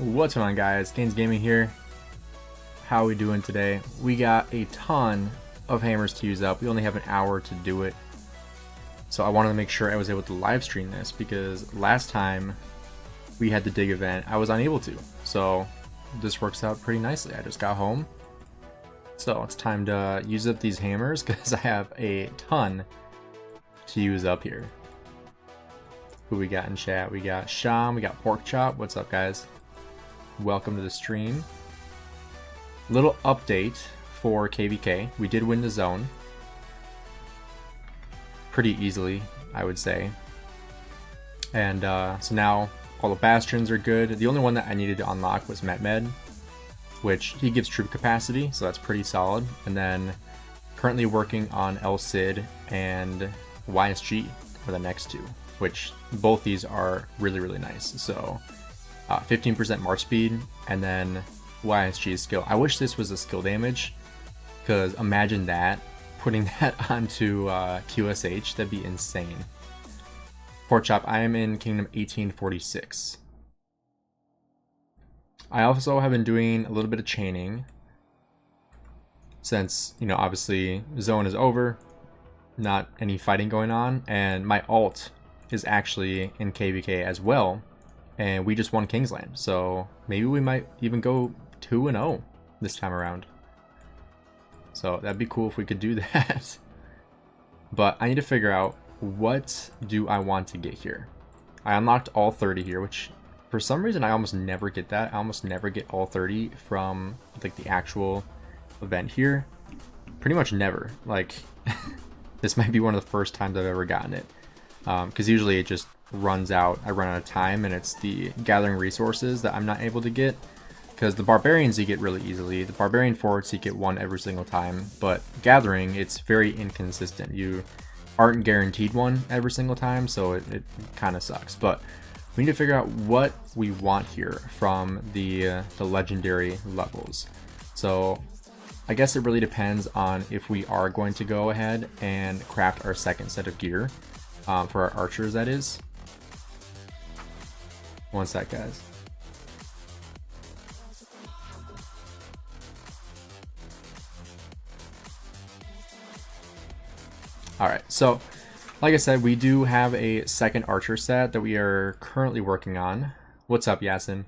What's going on, guys? Gainz Gaming here. How are we doing today? We got a ton of hammers to use up. We only have an hour to do it. So I wanted to make sure I was able to live stream this because last time we had the dig event, I was unable to. So this works out pretty nicely. I just got home. So it's time to use up these hammers because I have a ton to use up here. Who we got in chat? We got Sham, we got Pork Chop. What's up, guys? Welcome to the stream. Little update for KVK. We did win the zone. Pretty easily, I would say. And so now all the bastions are good. The only one that I needed to unlock was Med, which he gives troop capacity, so that's pretty solid. And then currently working on El Cid and YSG for the next two, which both these are really nice. So 15% march speed, and then YSG skill. I wish this was a skill damage, because imagine that, putting that onto QSH, that'd be insane. Pork Chop, I am in Kingdom 1846. I also have been doing a little bit of chaining, since, you know, obviously zone is over, not any fighting going on, and my alt is actually in KVK as well. And we just won Kingsland, so maybe we might even go 2-0 this time around. So that'd be cool if we could do that. But I need to figure out, what do I want to get here? I unlocked all 30 here, which for some reason I almost never get that. I almost never get all 30 from like the actual event here. Pretty much never. Like this might be one of the first times I've ever gotten it. Because usually it just runs out, I run out of time, and it's the gathering resources that I'm not able to get, because the barbarians you get really easily. The barbarian forts you get one every single time, but gathering, it's very inconsistent. You aren't guaranteed one every single time, so it kind of sucks. But we need to figure out what we want here from the legendary levels. So I guess it really depends on if we are going to go ahead and craft our second set of gear for our archers, that is. One sec, guys. Alright, so like I said, we do have a second archer set that we are currently working on. What's up, Yasin?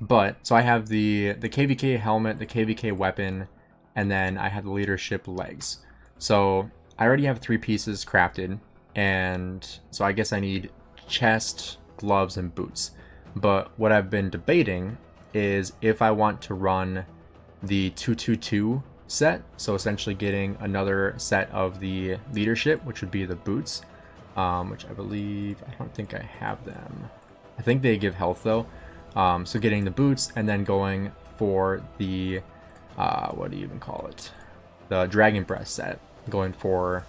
But so I have the KVK helmet, the KVK weapon, and then I have the leadership legs. So I already have 3 pieces crafted, and so I guess I need chest, gloves, and boots. But what I've been debating is if I want to run the 222 set, so essentially getting another set of the leadership, which would be the boots, which I believe, I don't think I have them. I think they give health though. So getting the boots and then going for the what do you even call it, the dragon breath set, going for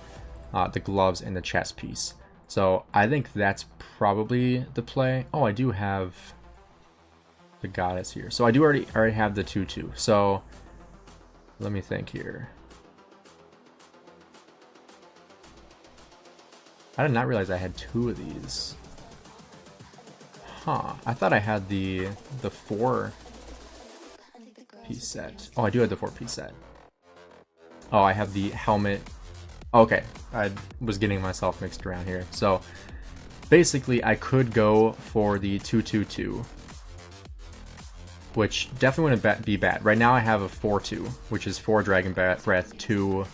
the gloves and the chest piece. So I think that's probably the play. Oh, I do have the goddess here. So I do already have the 2-2. So let me think here. I did not realize I had 2 of these. Huh. I thought I had the 4-piece set. Oh, I do have the 4-piece set. Oh, I have the helmet. Okay, I was getting myself mixed around here. So basically I could go for the 2-2-2, which definitely wouldn't be bad. Right now I have a 4-2, which is 4 dragon breath, 2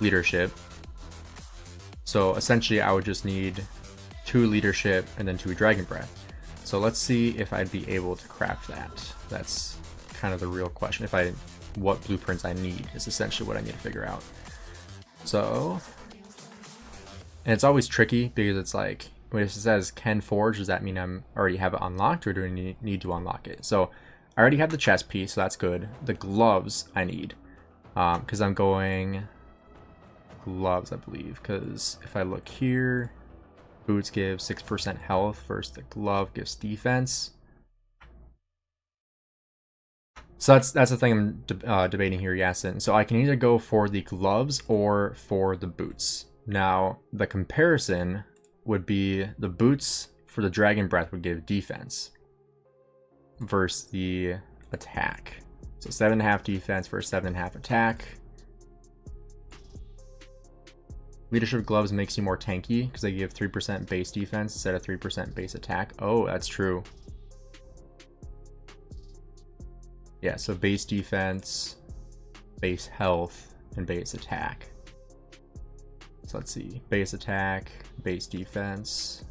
leadership. So essentially I would just need 2 leadership and then 2 dragon breath. So let's see if I'd be able to craft that. That's kind of the real question. What blueprints I need is essentially what I need to figure out. So, and it's always tricky because it's like, when it says can forge, does that mean I'm already have it unlocked, or do I need to unlock it? So I already have the chest piece, so that's good. The gloves I need, because I'm going gloves, I believe, because if I look here, boots give 6% health versus the glove gives defense. So that's the thing I'm debating here, Yasin. So I can either go for the gloves or for the boots. Now, the comparison would be the boots for the Dragon Breath would give defense. versus the attack. So 7.5 defense versus 7.5 attack. Leadership gloves makes you more tanky because they give 3% base defense instead of 3% base attack. Oh, that's true. Yeah, so base defense, base health, and base attack. So let's see, base attack, base defense,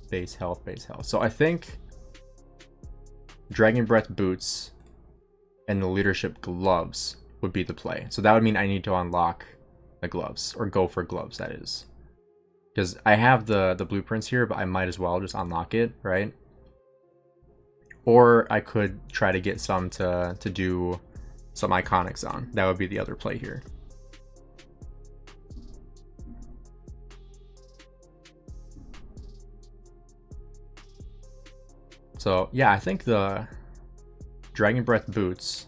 base health, base health. So I think Dragon Breath boots and the leadership gloves would be the play. So that would mean I need to unlock the gloves, or go for gloves, that is. Because I have the blueprints here, but I might as well just unlock it, right? Or I could try to get some to do some iconics on. That would be the other play here. So yeah, I think the Dragon Breath boots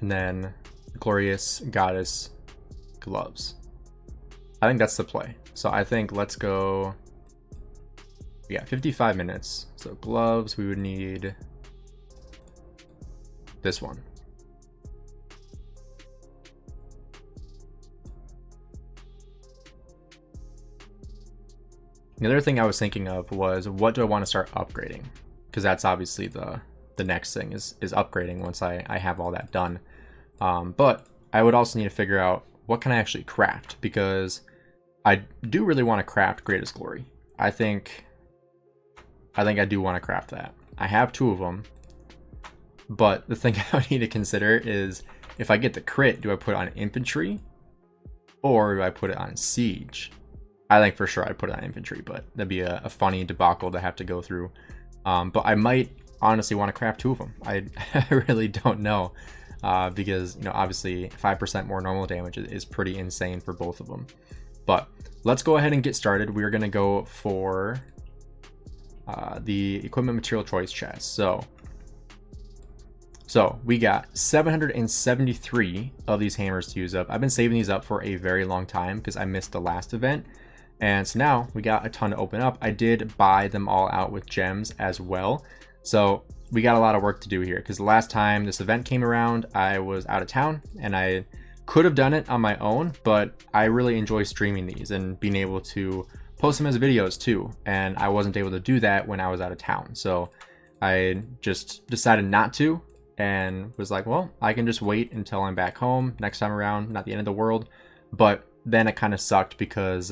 and then Glorious Goddess gloves. I think that's the play. So I think let's go, yeah, 55 minutes. So gloves, we would need this one. The other thing I was thinking of was, what do I want to start upgrading? Because that's obviously the next thing is upgrading once I have all that done. But I would also need to figure out what can I actually craft, because I do really want to craft Greatest Glory. I think I do want to craft that. I have 2 of them, but the thing I would need to consider is, if I get the crit, do I put it on infantry or do I put it on siege? I think for sure I'd put it on infantry, but that'd be a funny debacle to have to go through. But I might honestly want to craft 2 of them. I really don't know, because, you know, obviously 5% more normal damage is pretty insane for both of them. But let's go ahead and get started. We're going to go for the equipment material choice chest. So we got 773 of these hammers to use up. I've been saving these up for a very long time because I missed the last event. And so now we got a ton to open up. I did buy them all out with gems as well. So we got a lot of work to do here, because the last time this event came around, I was out of town and I could have done it on my own, but I really enjoy streaming these and being able to post them as videos too. And I wasn't able to do that when I was out of town. So I just decided not to, and was like, well, I can just wait until I'm back home next time around, not the end of the world. But then it kind of sucked because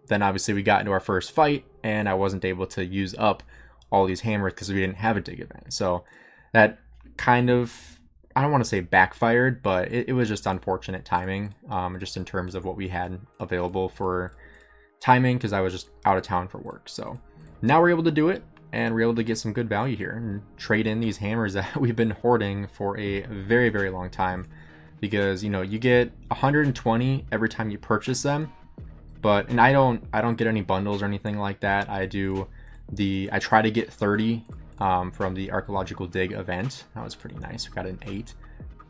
then obviously we got into our first fight and I wasn't able to use up all these hammers because we didn't have a dig event. So that kind of, I don't want to say backfired, but it was just unfortunate timing, just in terms of what we had available for timing, because I was just out of town for work. So now we're able to do it, and we're able to get some good value here and trade in these hammers that we've been hoarding for a very, very long time, because, you know, you get 120 every time you purchase them. But, and I don't get any bundles or anything like that. I try to get 30 from the archaeological dig event. That was pretty nice. We got an 8.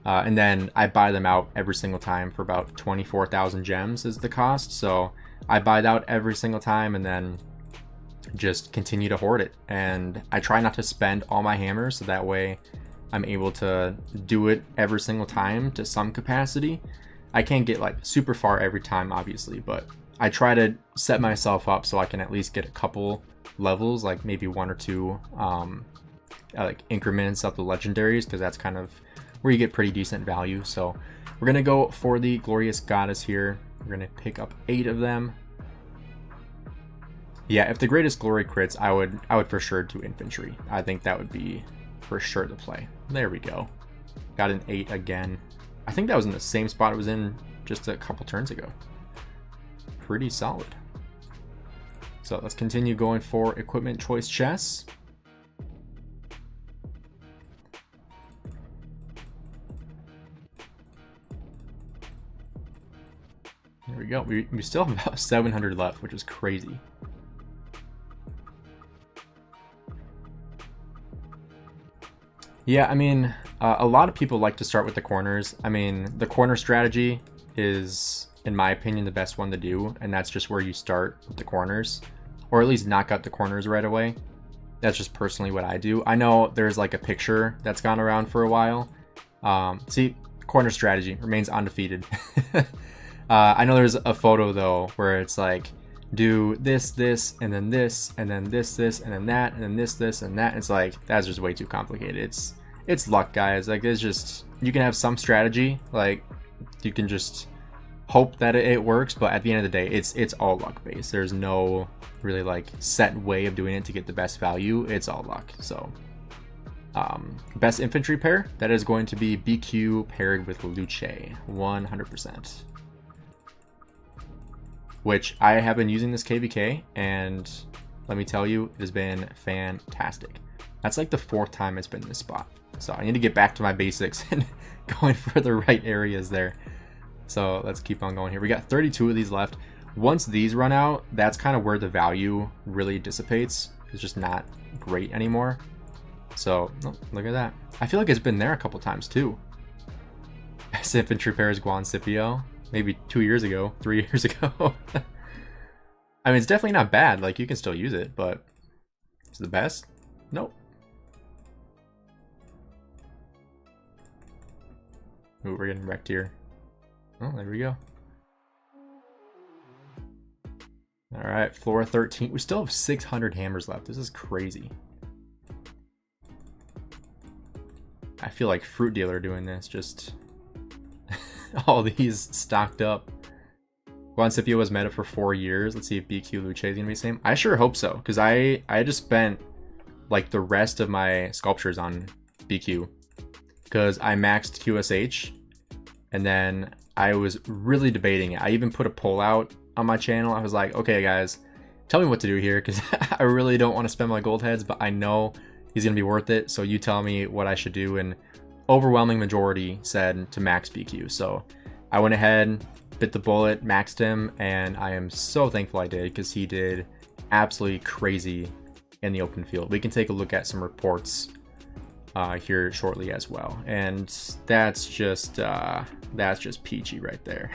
And then I buy them out every single time for about 24,000 gems is the cost. So I buy it out every single time and then just continue to hoard it. And I try not to spend all my hammers, so that way I'm able to do it every single time to some capacity. I can't get like super far every time, obviously, but I try to set myself up so I can at least get a couple levels, like maybe 1 or 2 like increments of the legendaries, because that's kind of where you get pretty decent value. So we're gonna go for the Glorious Goddess here. We're gonna pick up 8 of them. Yeah, if the Greatest Glory crits, I would for sure do infantry. I think that would be for sure the play. There we go. Got an 8 again. I think that was in the same spot it was in just a couple turns ago. Pretty solid. So let's continue going for equipment choice chests. There we go. We still have about 700 left, which is crazy. Yeah, I mean, a lot of people like to start with the corners. I mean, the corner strategy is, in my opinion, the best one to do, and that's just where you start with the corners, or at least knock out the corners right away. That's just personally what I do. I know there's like a picture that's gone around for a while. See, corner strategy remains undefeated. I know there's a photo though where it's like, do this, this, and then this, and then this, and then that, and then this, and that. It's like, that's just way too complicated. It's luck, guys. Like, it's just, you can have some strategy, like you can just hope that it works, but at the end of the day, it's all luck based. There's no really like set way of doing it to get the best value. It's all luck. So best infantry pair, that is going to be BQ paired with Luce, 100%. Which I have been using this KVK, and let me tell you, it has been fantastic. That's like the 4th time it's been in this spot. So I need to get back to my basics and going for the right areas there. So let's keep on going here. We got 32 of these left. Once these run out, that's kind of where the value really dissipates. It's just not great anymore. So oh, look at that. I feel like it's been there a couple times too. Best infantry pair is Guan Scipio. Maybe 2 years ago, 3 years ago. I mean, it's definitely not bad. Like, you can still use it, but it's the best? Nope. Ooh, we're getting wrecked here. Oh, there we go. All right, floor 13. We still have 600 hammers left. This is crazy. I feel like Fruit Dealer doing this, just all these stocked up. Guan Scipio was meta for 4 years. Let's see if BQ Luce is gonna be the same. I sure hope so, because I just spent like the rest of my sculptures on BQ because I maxed QSH, and then I was really debating it. I even put a poll out on my channel. I was like, okay guys, tell me what to do here, because I really don't want to spend my gold heads, but I know he's gonna be worth it, so you tell me what I should do. And overwhelming majority said to max BQ, so I went ahead, bit the bullet, maxed him, and I am so thankful I did, because he did absolutely crazy in the open field. We can take a look at some reports here shortly as well, and that's just peachy right there.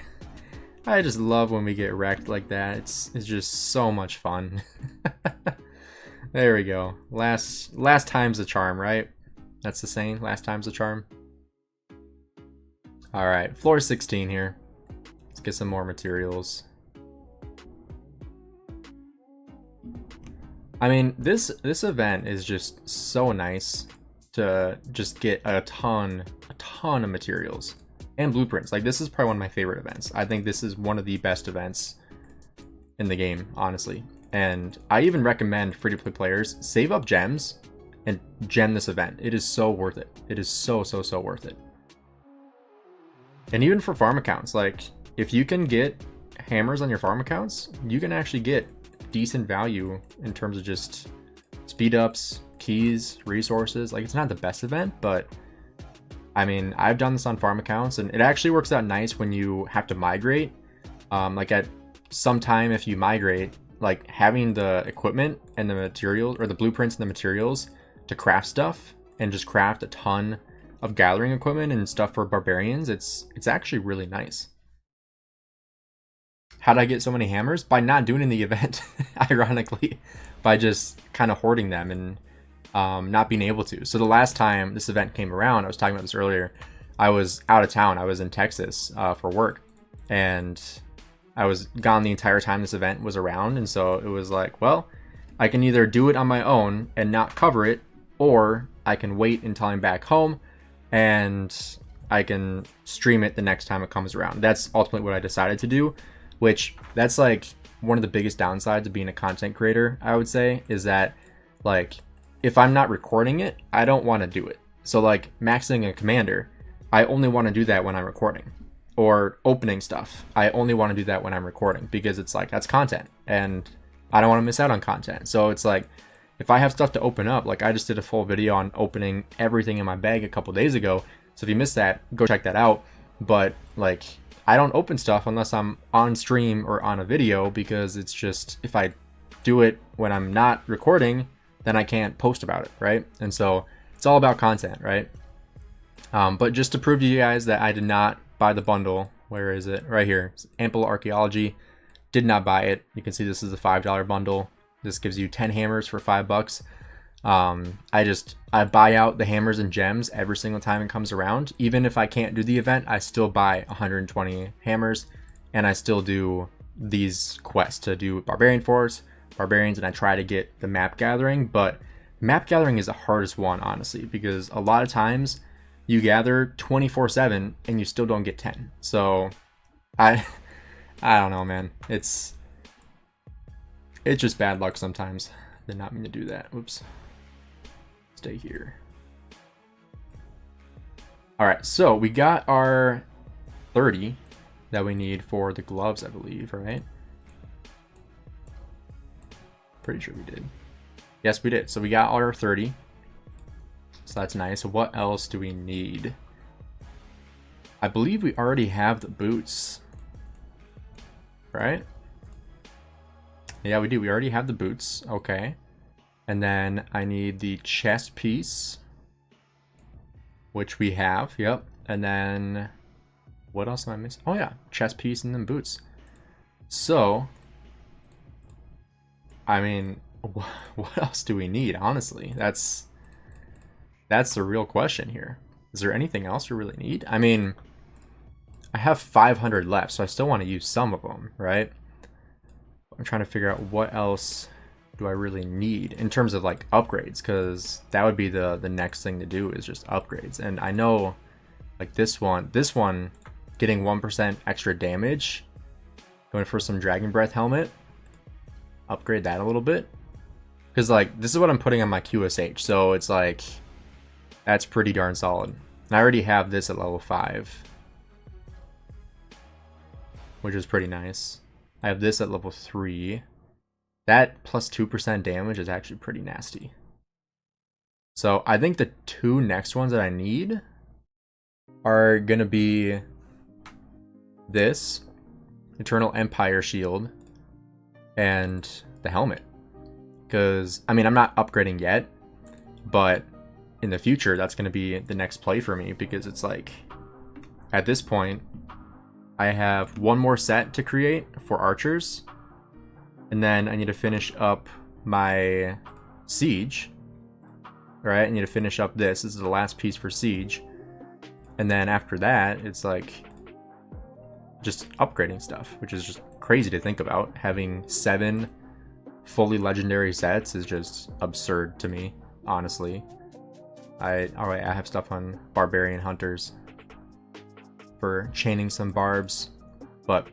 I just love when we get wrecked like that. It's just so much fun. There we go. Last time's the charm, right? That's the saying, last time's the charm. All right, floor 16 here. Let's get some more materials. I mean, this event is just so nice to just get a ton of materials and blueprints. Like, this is probably one of my favorite events. I think this is one of the best events in the game, honestly. And I even recommend free-to-play players save up gems and gem this event. It is so worth it. It is so worth it. And even for farm accounts, like if you can get hammers on your farm accounts, you can actually get decent value in terms of just speed ups, keys, resources. Like, it's not the best event, but I mean, I've done this on farm accounts, and it actually works out nice when you have to migrate. Like at some time, if you migrate, like having the equipment and the materials, or the blueprints and the materials to craft stuff and just craft a ton of gathering equipment and stuff for barbarians, it's actually really nice. How did I get so many hammers? By not doing in the event, ironically, by just kind of hoarding them and not being able to. So the last time this event came around, I was talking about this earlier, I was out of town. I was in Texas for work, and I was gone the entire time this event was around. And so it was like, well, I can either do it on my own and not cover it, or I can wait until I'm back home and I can stream it the next time it comes around. That's ultimately what I decided to do, which that's like one of the biggest downsides of being a content creator, I would say, is that like if I'm not recording it, I don't want to do it. So like maxing a commander, I only want to do that when I'm recording. Or opening stuff, I only want to do that when I'm recording, because it's like, that's content and I don't want to miss out on content. So it's like, if I have stuff to open up, like I just did a full video on opening everything in my bag a couple days ago. So if you missed that, go check that out. But like, I don't open stuff unless I'm on stream or on a video, because it's just, if I do it when I'm not recording, then I can't post about it, right? And so it's all about content, right? But just to prove to you guys that I did not buy the bundle, where is it? Right here, it's Ample Archaeology. Did not buy it. You can see this is a $5 bundle. This gives you 10 hammers for $5. I buy out the hammers and gems every single time it comes around. Even if I can't do the event, I still buy 120 hammers, and I still do these quests to do barbarian force, barbarians, and I try to get the map gathering. But map gathering is the hardest one, honestly, because a lot of times you gather 24/7 and you still don't get 10. So I don't know, man. It's just bad luck sometimes. Did not mean to do that. Whoops. Stay here. All right, so we got our 30 that we need for the gloves, I believe, right? Pretty sure we did. Yes, we did. So we got our 30. So that's nice. So what else do we need? I believe we already have the boots, right? Yeah, we do. We already have the boots. Okay. And then I need the chest piece, which we have. Yep. And then what else am I missing? Oh yeah, chest piece and then boots. So, I mean, what else do we need? Honestly, that's the real question here. Is there anything else we really need? I mean, I have 500 left, so I still want to use some of them, right? I'm trying to figure out what else do I really need in terms of like upgrades, because that would be the next thing to do is just upgrades. And I know like this one getting 1% extra damage, going for some dragon breath helmet, upgrade that a little bit, because like this is what I'm putting on my QSH, so it's like that's pretty darn solid. And I already have this at level 5, which is pretty nice. I have this at level 3. That plus 2% damage is actually pretty nasty. So I think the 2 next ones that I need are gonna be this Eternal Empire shield and the helmet. Because, I mean, I'm not upgrading yet, but in the future, that's gonna be the next play for me, because it's like, at this point, I have one more set to create for archers, and then I need to finish up my siege, right? I need to finish up this. This is the last piece for siege. And then after that, it's like just upgrading stuff, which is just crazy to think about. Having 7 fully legendary sets is just absurd to me, honestly. I have stuff on barbarian hunters for chaining some barbs, but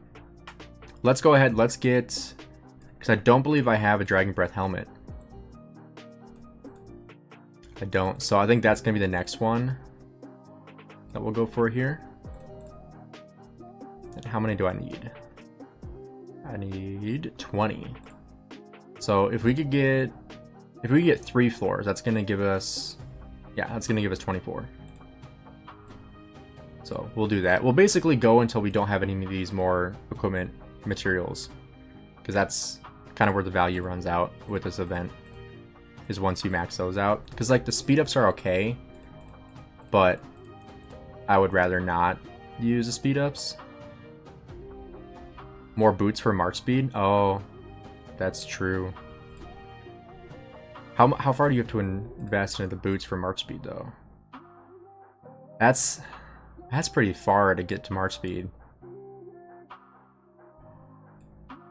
let's go ahead. Let's get, because I don't believe I have a dragon breath helmet. I don't, so I think that's gonna be the next one that we'll go for here. And how many do I need? I need 20. So if we could get 3 floors, that's gonna give us, yeah, that's gonna give us 24. So we'll do that. We'll basically go until we don't have any of these more equipment materials, because that's kind of where the value runs out with this event, is once you max those out. Because like the speed ups are okay, but I would rather not use the speed ups. More boots for march speed. Oh, that's true. How far do you have to invest into the boots for march speed though? That's pretty far to get to march speed.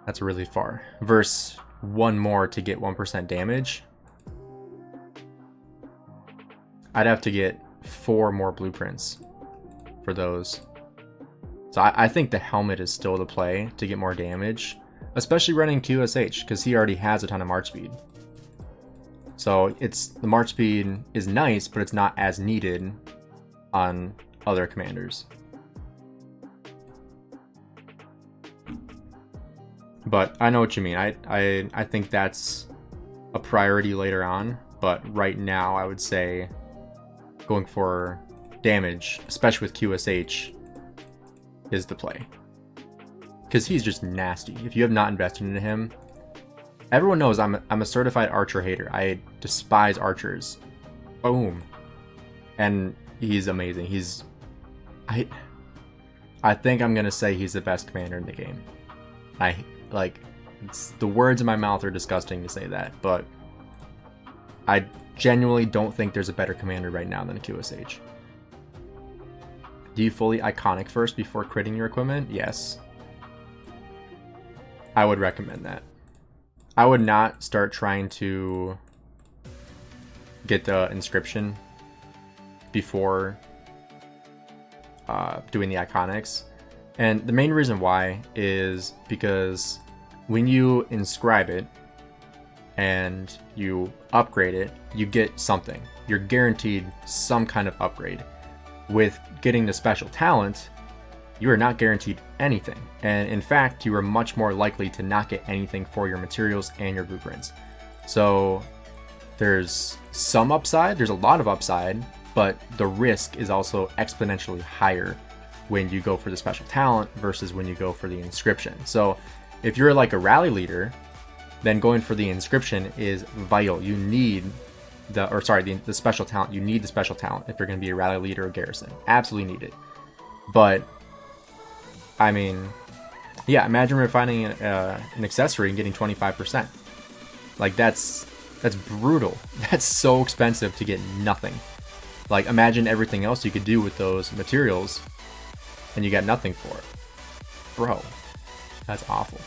That's really far. Versus 1 more to get 1% damage. I'd have to get 4 more blueprints for those. So I think the helmet is still the play to get more damage, especially running QSH, because he already has a ton of march speed. So the march speed is nice, but it's not as needed on other commanders. But I know what you mean. I think that's a priority later on, but right now I would say going for damage, especially with QSH, is the play. Because he's just nasty. If you have not invested into him, everyone knows I'm a certified archer hater. I despise archers. Boom. And he's amazing. I think I'm gonna say he's the best commander in the game. The words in my mouth are disgusting to say that, but I genuinely don't think there's a better commander right now than a QSH. Do you fully iconic first before critting your equipment? Yes. I would recommend that. I would not start trying to get the inscription before doing the iconics. And the main reason why is because when you inscribe it and you upgrade it, you get something. You're guaranteed some kind of upgrade. With getting the special talent, you are not guaranteed anything. And in fact, you are much more likely to not get anything for your materials and your blueprints. So there's some upside, there's a lot of upside, but the risk is also exponentially higher when you go for the special talent versus when you go for the inscription. So if you're like a rally leader, then going for the inscription is vital. You need the special talent. You need the special talent if you're going to be a rally leader or garrison. Absolutely need it. But I mean, yeah, imagine refining an accessory and getting 25%. Like that's brutal. That's so expensive to get nothing. Like imagine everything else you could do with those materials and you got nothing for it. Bro, that's awful.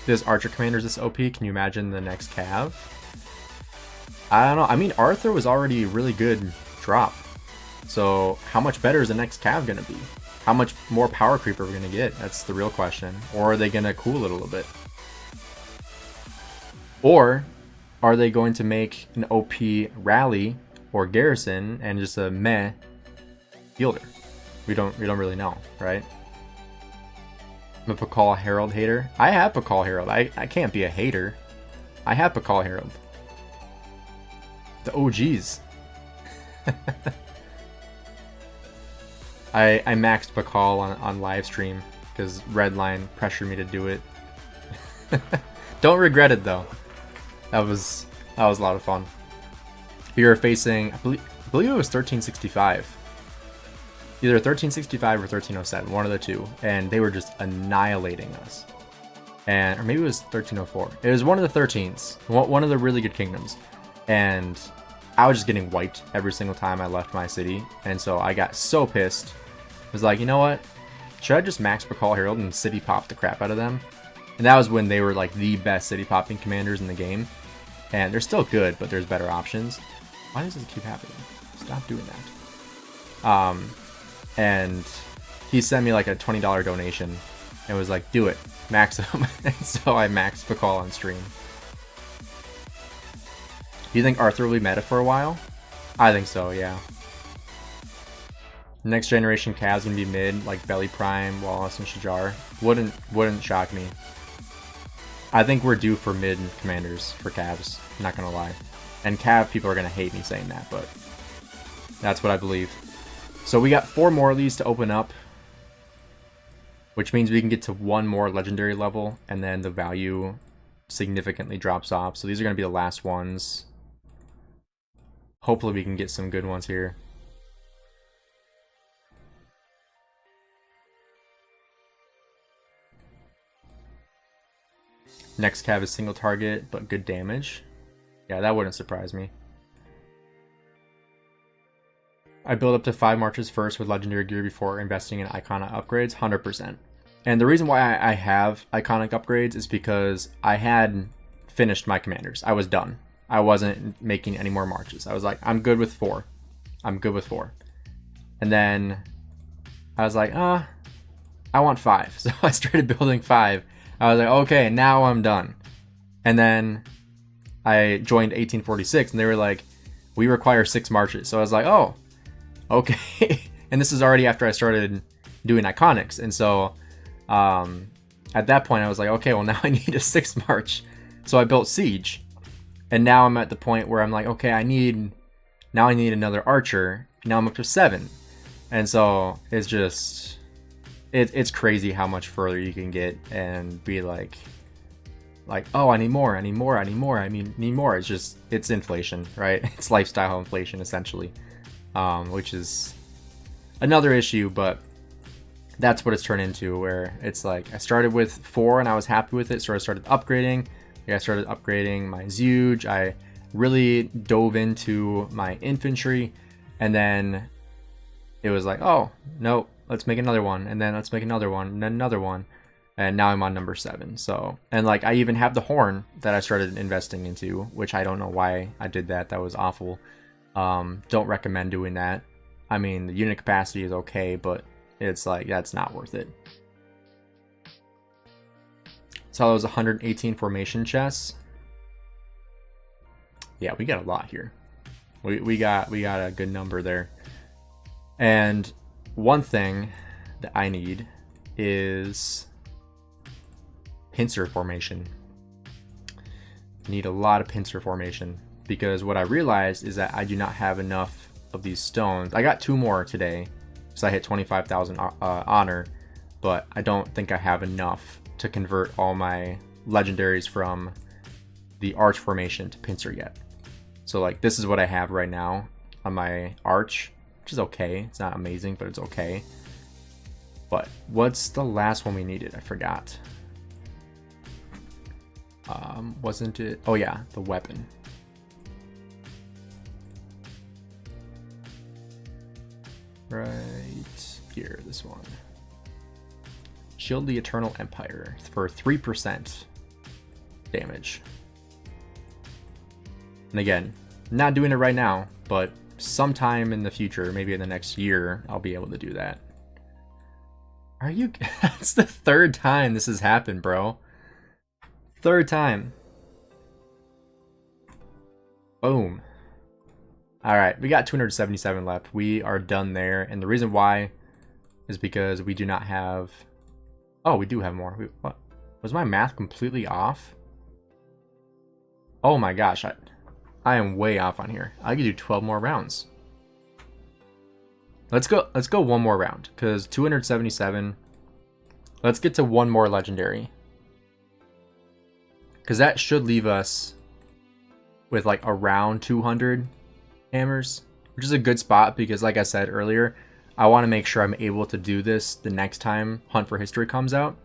This Archer Commander's this OP. Can you imagine the next Cav? I don't know. I mean, Arthur was already a really good drop. So how much better is the next Cav going to be? How much more power creep are we going to get? That's the real question. Or are they going to cool it a little bit? Or are they going to make an OP rally or garrison and just a meh fielder? We don't really know, right? I'm a Pakal Herald hater. I have Pakal Herald. I can't be a hater. I have Pakal Herald. The OGs. I maxed Pakal on live stream because Redline pressured me to do it. Don't regret it though. That was a lot of fun. We were facing, I believe it was 1365. Either 1365 or 1307, one of the two, and they were just annihilating us. Or maybe it was 1304. It was one of the 13s, one of the really good kingdoms, and I was just getting wiped every single time I left my city, and so I got so pissed. I was like, you know what? Should I just max Pakal Herald and city pop the crap out of them? And that was when they were like the best city popping commanders in the game, and they're still good, but there's better options. Why does this keep happening? Stop doing that. And he sent me like a $20 donation and was like, do it, max them. And so I maxed Pakal on stream. Do you think Arthur will be meta for a while? I think so, yeah. Next generation Cavs gonna be mid, like Belly Prime, Wallace, and Shajar. Wouldn't shock me. I think we're due for mid commanders for Cavs, not gonna lie. And Cav people are gonna hate me saying that, but that's what I believe. So we got 4 more of these to open up, which means we can get to 1 more legendary level, and then the value significantly drops off. So these are going to be the last ones. Hopefully we can get some good ones here. Next Cav is single target, but good damage. Yeah, that wouldn't surprise me. I build up to 5 marches first with legendary gear before investing in iconic upgrades, 100%. And the reason why I have iconic upgrades is because I had finished my commanders. I was done. I wasn't making any more marches. I was like, I'm good with 4. I'm good with 4. And then I was like, I want 5. So I started building 5. I was like, okay, now I'm done. And then I joined 1846 and they were like, we require 6 marches. So I was like, oh, okay. And this is already after I started doing iconics. And so at that point I was like, okay, well now I need a 6th march. So I built Siege. And now I'm at the point where I'm like, okay, I need another archer. Now I'm up to 7. And so it's just, it's crazy how much further you can get and be like, oh, I need more. Need more. It's just, it's inflation, right? It's lifestyle inflation essentially. Which is another issue, but that's what it's turned into, where it's like I started with 4 and I was happy with it, so I started upgrading, I started upgrading my Zeuge. I really dove into my infantry, and then it was like, oh no, let's make another one, and then let's make another one, and then another one, and now I'm on number 7. So, and like I even have the horn that I started investing into, which I don't know why I did that. That was awful. Don't recommend doing that. I mean, the unit capacity is okay, but it's like, that's not worth it. So it was 118 formation chests. Yeah, we got a lot here. We got a good number there. And one thing that I need is pincer formation. I need a lot of pincer formation, because what I realized is that I do not have enough of these stones. I got 2 more today, so I hit 25,000 honor, but I don't think I have enough to convert all my legendaries from the arch formation to pincer yet. So like, this is what I have right now on my arch, which is okay. It's not amazing, but it's okay. But what's the last one we needed? I forgot. Wasn't it? Oh yeah, the weapon. Right here, this one. Shield the Eternal Empire for 3% damage. And again, not doing it right now, but sometime in the future, maybe in the next year, I'll be able to do that. Are you? It's the 3rd time this has happened, bro. 3rd time. Boom. Alright, we got 277 left. We are done there. And the reason why is because we do not have... Oh, we do have more. What? Was my math completely off? Oh my gosh, I am way off on here. I could do 12 more rounds. Let's go one more round, because 277. Let's get to 1 more legendary. Because that should leave us with like around 200 hammers, which is a good spot, because like I said earlier, I want to make sure I'm able to do this the next time Hunt for History comes out,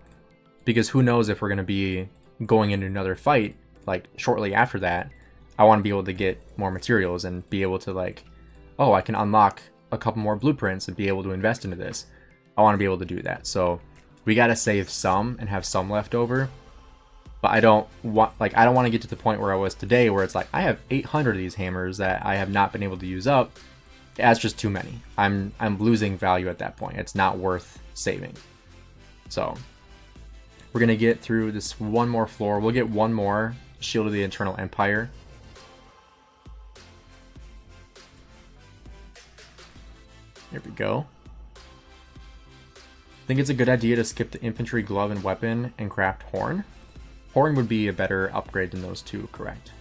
because who knows if we're going to be going into another fight like shortly after that. I want to be able to get more materials and be able to like, oh, I can unlock a couple more blueprints and be able to invest into this. I want to be able to do that. So we got to save some and have some left over. But I don't want to get to the point where I was today, where it's like I have 800 of these hammers that I have not been able to use up. That's just too many. I'm losing value at that point. It's not worth saving. So we're gonna get through this one more floor. We'll get one more Shield of the Eternal Empire. There we go. I think it's a good idea to skip the infantry, glove, and weapon and craft horn. Horn would be a better upgrade than those two, correct?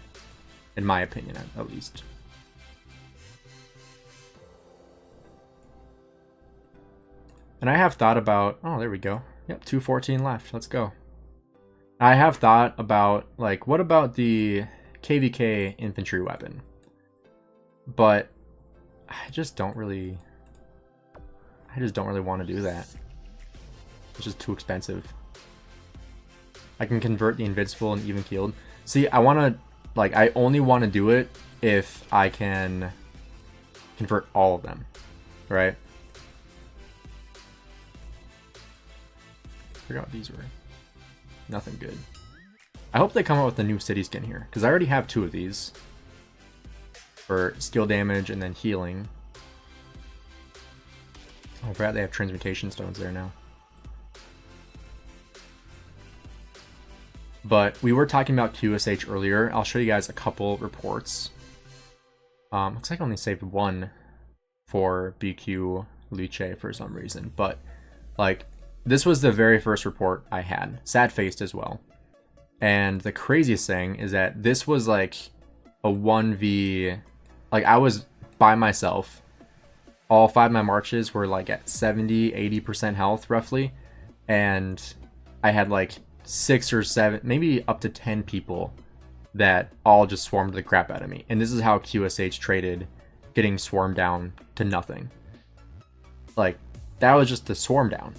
In my opinion, at least. And I have thought about... Oh, there we go. Yep, 214 left. Let's go. I have thought about, like, what about the KVK infantry weapon? But I just don't really want to do that. It's just too expensive. I can convert the invincible and even keeled. See, I want to, like, I only want to do it if I can convert all of them, right? I forgot what these were. Nothing good. I hope they come out with a new city skin here, because I already have 2 of these for skill damage and then healing. Oh, I forgot they have transmutation stones there now. But we were talking about QSH earlier. I'll show you guys a couple reports. Looks like I only saved 1 for BQ Luce for some reason. But, like, this was the very first report I had. Sad-faced as well. And the craziest thing is that this was, like, a 1v... Like, I was by myself. All 5 of my marches were, like, at 70-80% health, roughly. And I had, like... 6 or 7, maybe up to 10 people that all just swarmed the crap out of me. And this is how QSH traded, getting swarmed down to nothing. Like, that was just the swarm down.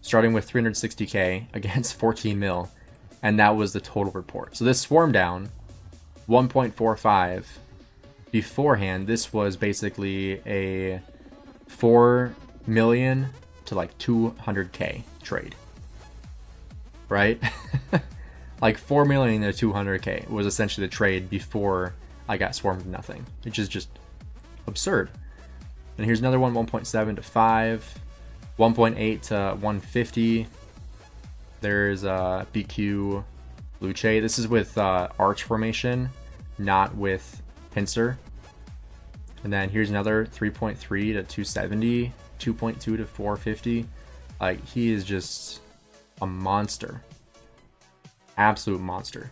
Starting with 360k against 14 mil. and that was the total report. So this swarm down 1.45. Beforehand, this was basically a 4 million to like 200k trade, right? Like 4 million to 200k was essentially the trade before I got swarmed to nothing, which is just absurd. And here's another one, 1.7 to 5, 1.8 to 150. There's BQ Luce. This is with arch formation, not with pincer. And then here's another 3.3 to 270, 2.2 to 450. Like, he is just a monster. Absolute monster.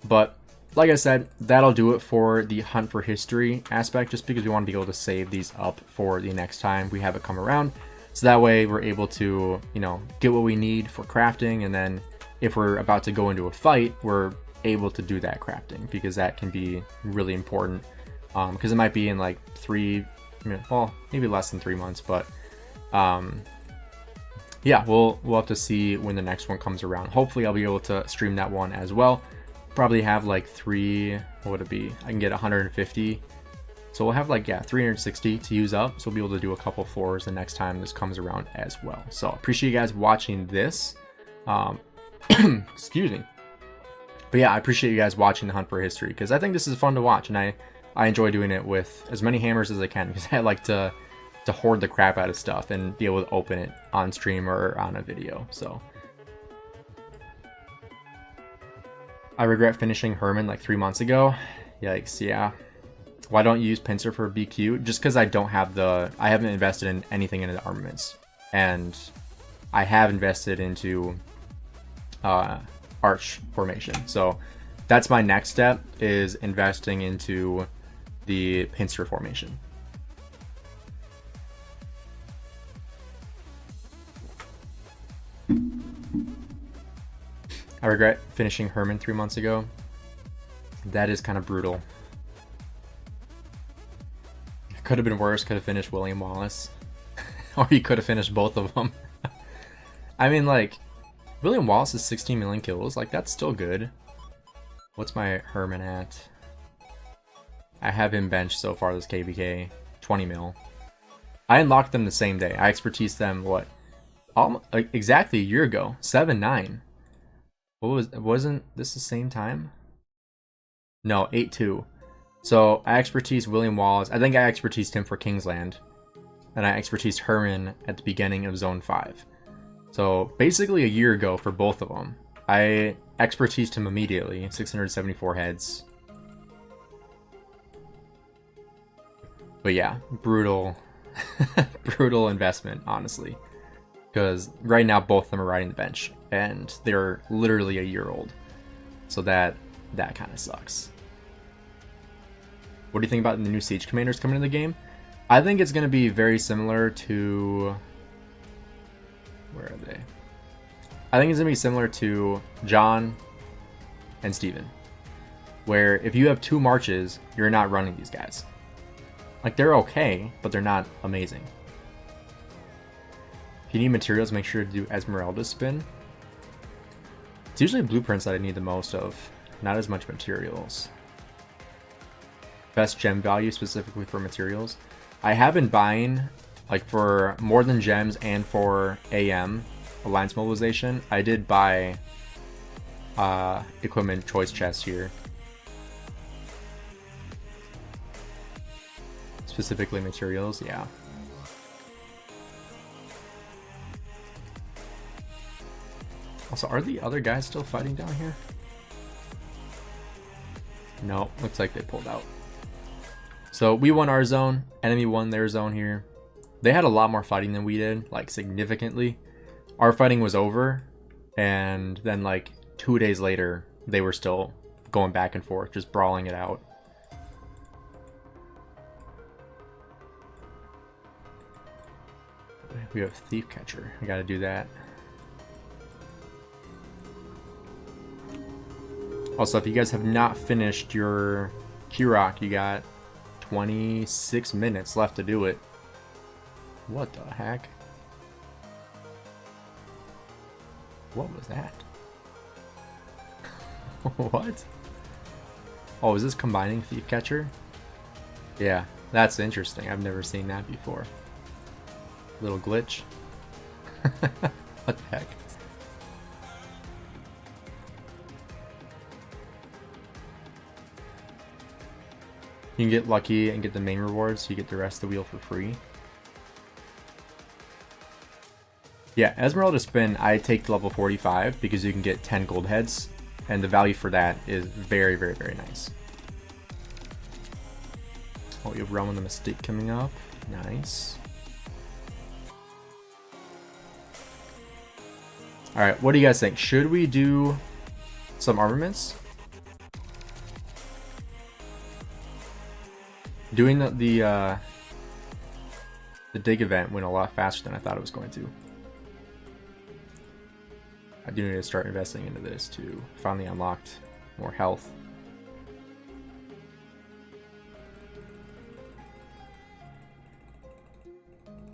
But like I said, that'll do it for the hunt for history aspect, just because we want to be able to save these up for the next time we have it come around. So that way we're able to, you know, get what we need for crafting, and then if we're about to go into a fight, we're able to do that crafting, because that can be really important, because it might be in like well, maybe less than 3 months, but yeah, we'll have to see when the next one comes around. Hopefully I'll be able to stream that one as well. Probably have like what would it be? I can get 150. So we'll have like, yeah, 360 to use up. So we'll be able to do a couple floors the next time this comes around as well. So appreciate you guys watching this. Excuse me. But yeah, I appreciate you guys watching the Hunt for History, because I think this is fun to watch, and I enjoy doing it with as many hammers as I can, because I like to hoard the crap out of stuff and be able to open it on stream or on a video. So I regret finishing Herman like 3 months ago. Yikes, yeah. Why don't you use pincer for BQ? Just because I don't have I haven't invested in anything in the armaments, and I have invested into arch formation. So that's my next step, is investing into the pincer formation. I regret finishing Herman 3 months ago. That is kind of brutal. Could have been worse. Could have finished William Wallace. Or you could have finished both of them. I mean, like, William Wallace is 16 million kills. Like, that's still good. What's my Herman at? I have him benched so far this KBK. 20 mil. I unlocked them the same day. I expertised them, what? Exactly a year ago. 7-9. Wasn't this the same time? No, 8-2. So I expertised William Wallace. I think I expertised him for Kingsland. And I expertised Herman at the beginning of Zone 5. So basically a year ago for both of them. I expertised him immediately. 674 heads. But yeah, brutal. Brutal investment, honestly. Because right now both of them are riding the bench. And they're literally a year old. So that kind of sucks. What do you think about the new Siege Commanders coming in the game? I think it's going to be very similar to... Where are they? I think it's going to be similar to John and Steven. Where if you have 2 marches, you're not running these guys. Like, they're okay, but they're not amazing. If you need materials, make sure to do Esmeralda spin. It's usually blueprints that I need the most of, not as much materials. Best gem value specifically for materials. I have been buying, like, for more than gems and for AM, Alliance Mobilization. I did buy equipment choice chests here. Specifically materials, yeah. Also, are the other guys still fighting down here? No, looks like they pulled out. So we won our zone, enemy won their zone here. They had a lot more fighting than we did, like significantly. Our fighting was over, and then like 2 days later, they were still going back and forth, just brawling it out. We have Thief Catcher, I gotta do that. Also, if you guys have not finished your Kirok, you got 26 minutes left to do it. What the heck? What was that? What? Oh, is this combining Thief Catcher? Yeah, that's interesting. I've never seen that before. Little glitch. What the heck? You can get lucky and get the main rewards, so you get the rest of the wheel for free. Yeah, Esmeralda Spin, I take to level 45 because you can get 10 gold heads, and the value for that is very, very, very nice. Oh, you have Realm of the Mystique coming up. Nice. Alright, what do you guys think? Should we do some armaments? Doing the dig event went a lot faster than I thought it was going to. I do need to start investing into this to finally unlocked more health.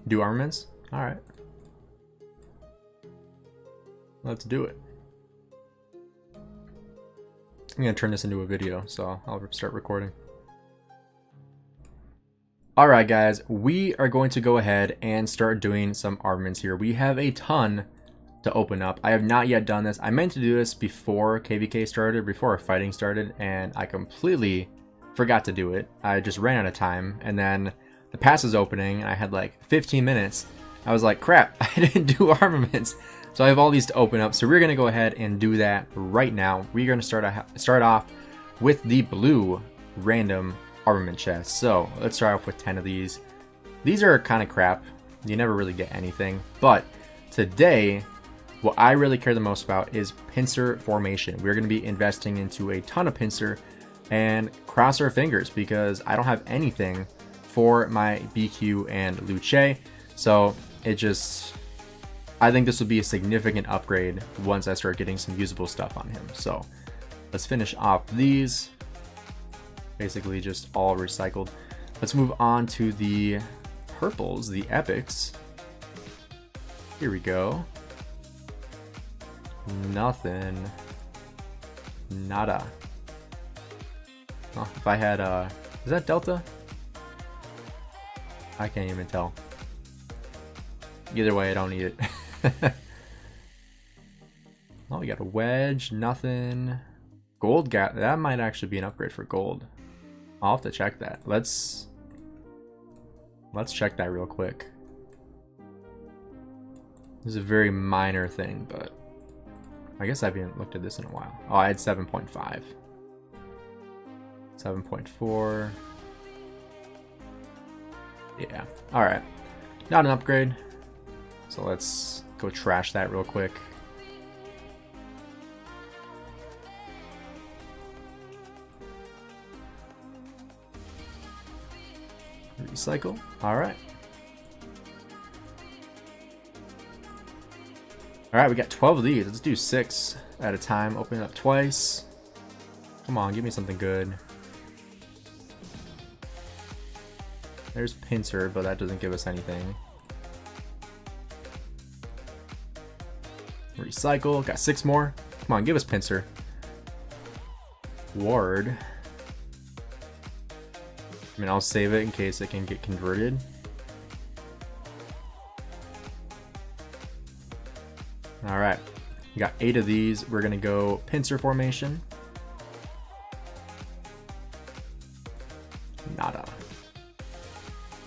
Do armaments? Alright. Let's do it. I'm gonna turn this into a video, so I'll start recording. Alright guys, we are going to go ahead and start doing some armaments here. We have a ton to open up. I have not yet done this. I meant to do this before KVK started, before our fighting started, and I completely forgot to do it. I just ran out of time, and then the pass is opening, and I had like 15 minutes. I was like, crap, I didn't do armaments. So I have all these to open up, so we're going to go ahead and do that right now. We're going to start off with the blue random armament chest. So let's start off with 10 of these. These are kind of crap. You never really get anything. But today, what I really care the most about is pincer formation. We're going to be investing into a ton of pincer and cross our fingers because I don't have anything for my BQ and Luce. So it just, I think this will be a significant upgrade once I start getting some usable stuff on him. So let's finish off these. Basically just all recycled. Let's move on to the purples, the epics. Here we go. Nothing. Nada. Oh, if I had is that Delta? I can't even tell. Either way, I don't need it. Oh, we got a wedge, nothing. Gold gap, that might actually be an upgrade for gold. I'll have to check that. Let's check that real quick. This is a very minor thing, but I guess I haven't looked at this in a while. Oh, I had 7.5. 7.4. Yeah, alright. Not an upgrade. So let's go trash that real quick. Recycle. Alright. Alright, we got 12 of these. Let's do 6 at a time. Open it up twice. Come on, give me something good. There's pincer, but that doesn't give us anything. Recycle. Got 6 more. Come on, give us pincer. Ward. I mean, I'll save it in case it can get converted. Alright. We got 8 of these. We're going to go pincer formation. Nada.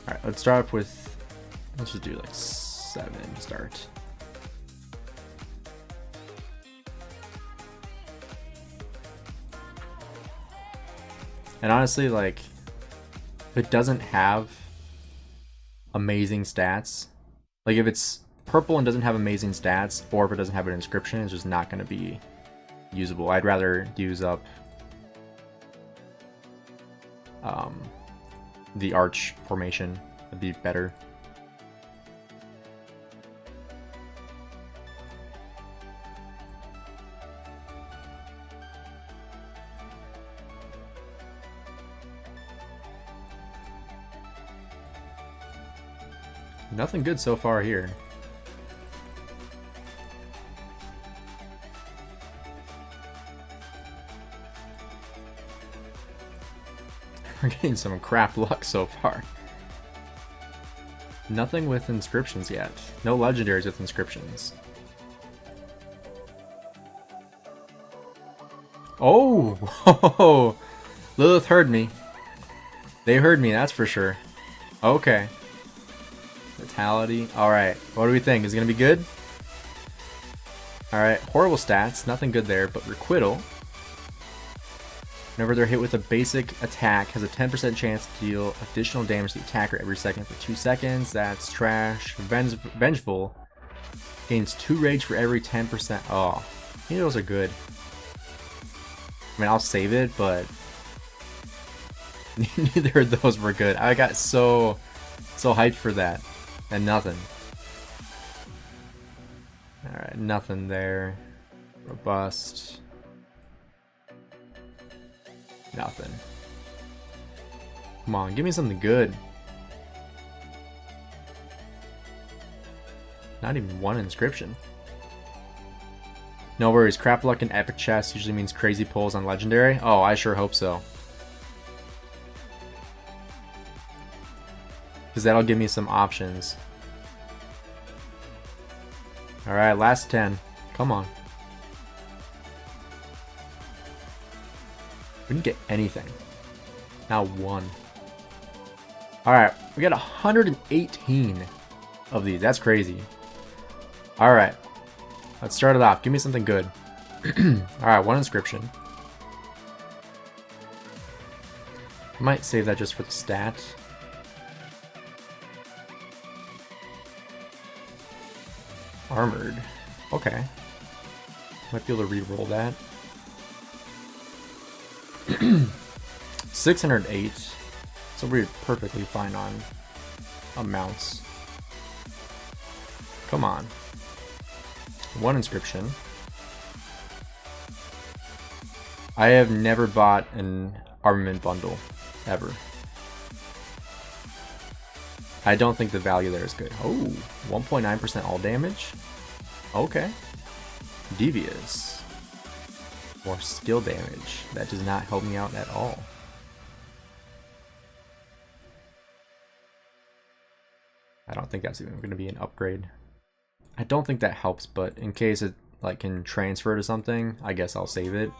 Alright, let's start off with, let's just do like 7 to start. And honestly, like, if it doesn't have amazing stats, like if it's purple and doesn't have amazing stats, or if it doesn't have an inscription, it's just not going to be usable. I'd rather use up the arch formation. Would be better. Nothing good so far here. We're getting some crap luck so far. Nothing with inscriptions yet. No legendaries with inscriptions. Oh! Lilith heard me. They heard me, that's for sure. Okay. Vitality. Alright, what do we think? Is it gonna be good? Alright, horrible stats. Nothing good there, but Requital. Whenever they're hit with a basic attack, has a 10% chance to deal additional damage to the attacker every second for 2 seconds. That's trash. Vengeful. Gains 2 rage for every 10%. Oh, I think those are good. I mean, I'll save it, but neither of those were good. I got so hyped for that, and nothing. Alright, nothing there. Robust. Nothing. Come on, give me something good. Not even one inscription. No worries, crap luck and epic chest usually means crazy pulls on legendary. Oh, I sure hope so. Because that'll give me some options. Alright, last 10. Come on. We didn't get anything. Not one. Alright, we got 118 of these. That's crazy. Alright. Let's start it off. Give me something good. Alright, one inscription. Might save that just for the stat. Armored. Okay. Might be able to re-roll that. 608. So we're perfectly fine on amounts. Come on. One inscription. I have never bought an armament bundle. Ever. I don't think the value there is good. Oh, 1.9% all damage. Okay. Devious. More skill damage. That does not help me out at all. I don't think that's even going to be an upgrade. I don't think that helps, but in case it like can transfer to something, I guess I'll save it.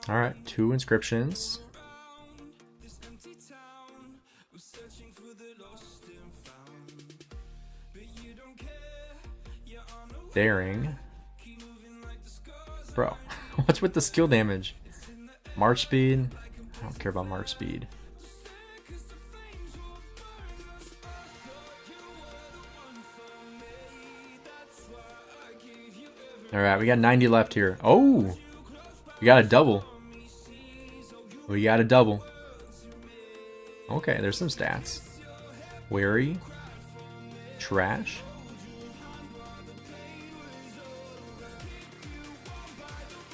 Alright, 2 inscriptions. Daring. Bro, what's with the skill damage? March speed? I don't care about March speed. Alright, we got 90 left here. Oh! We got a double. We got a double. Okay, there's some stats. Wary. Trash.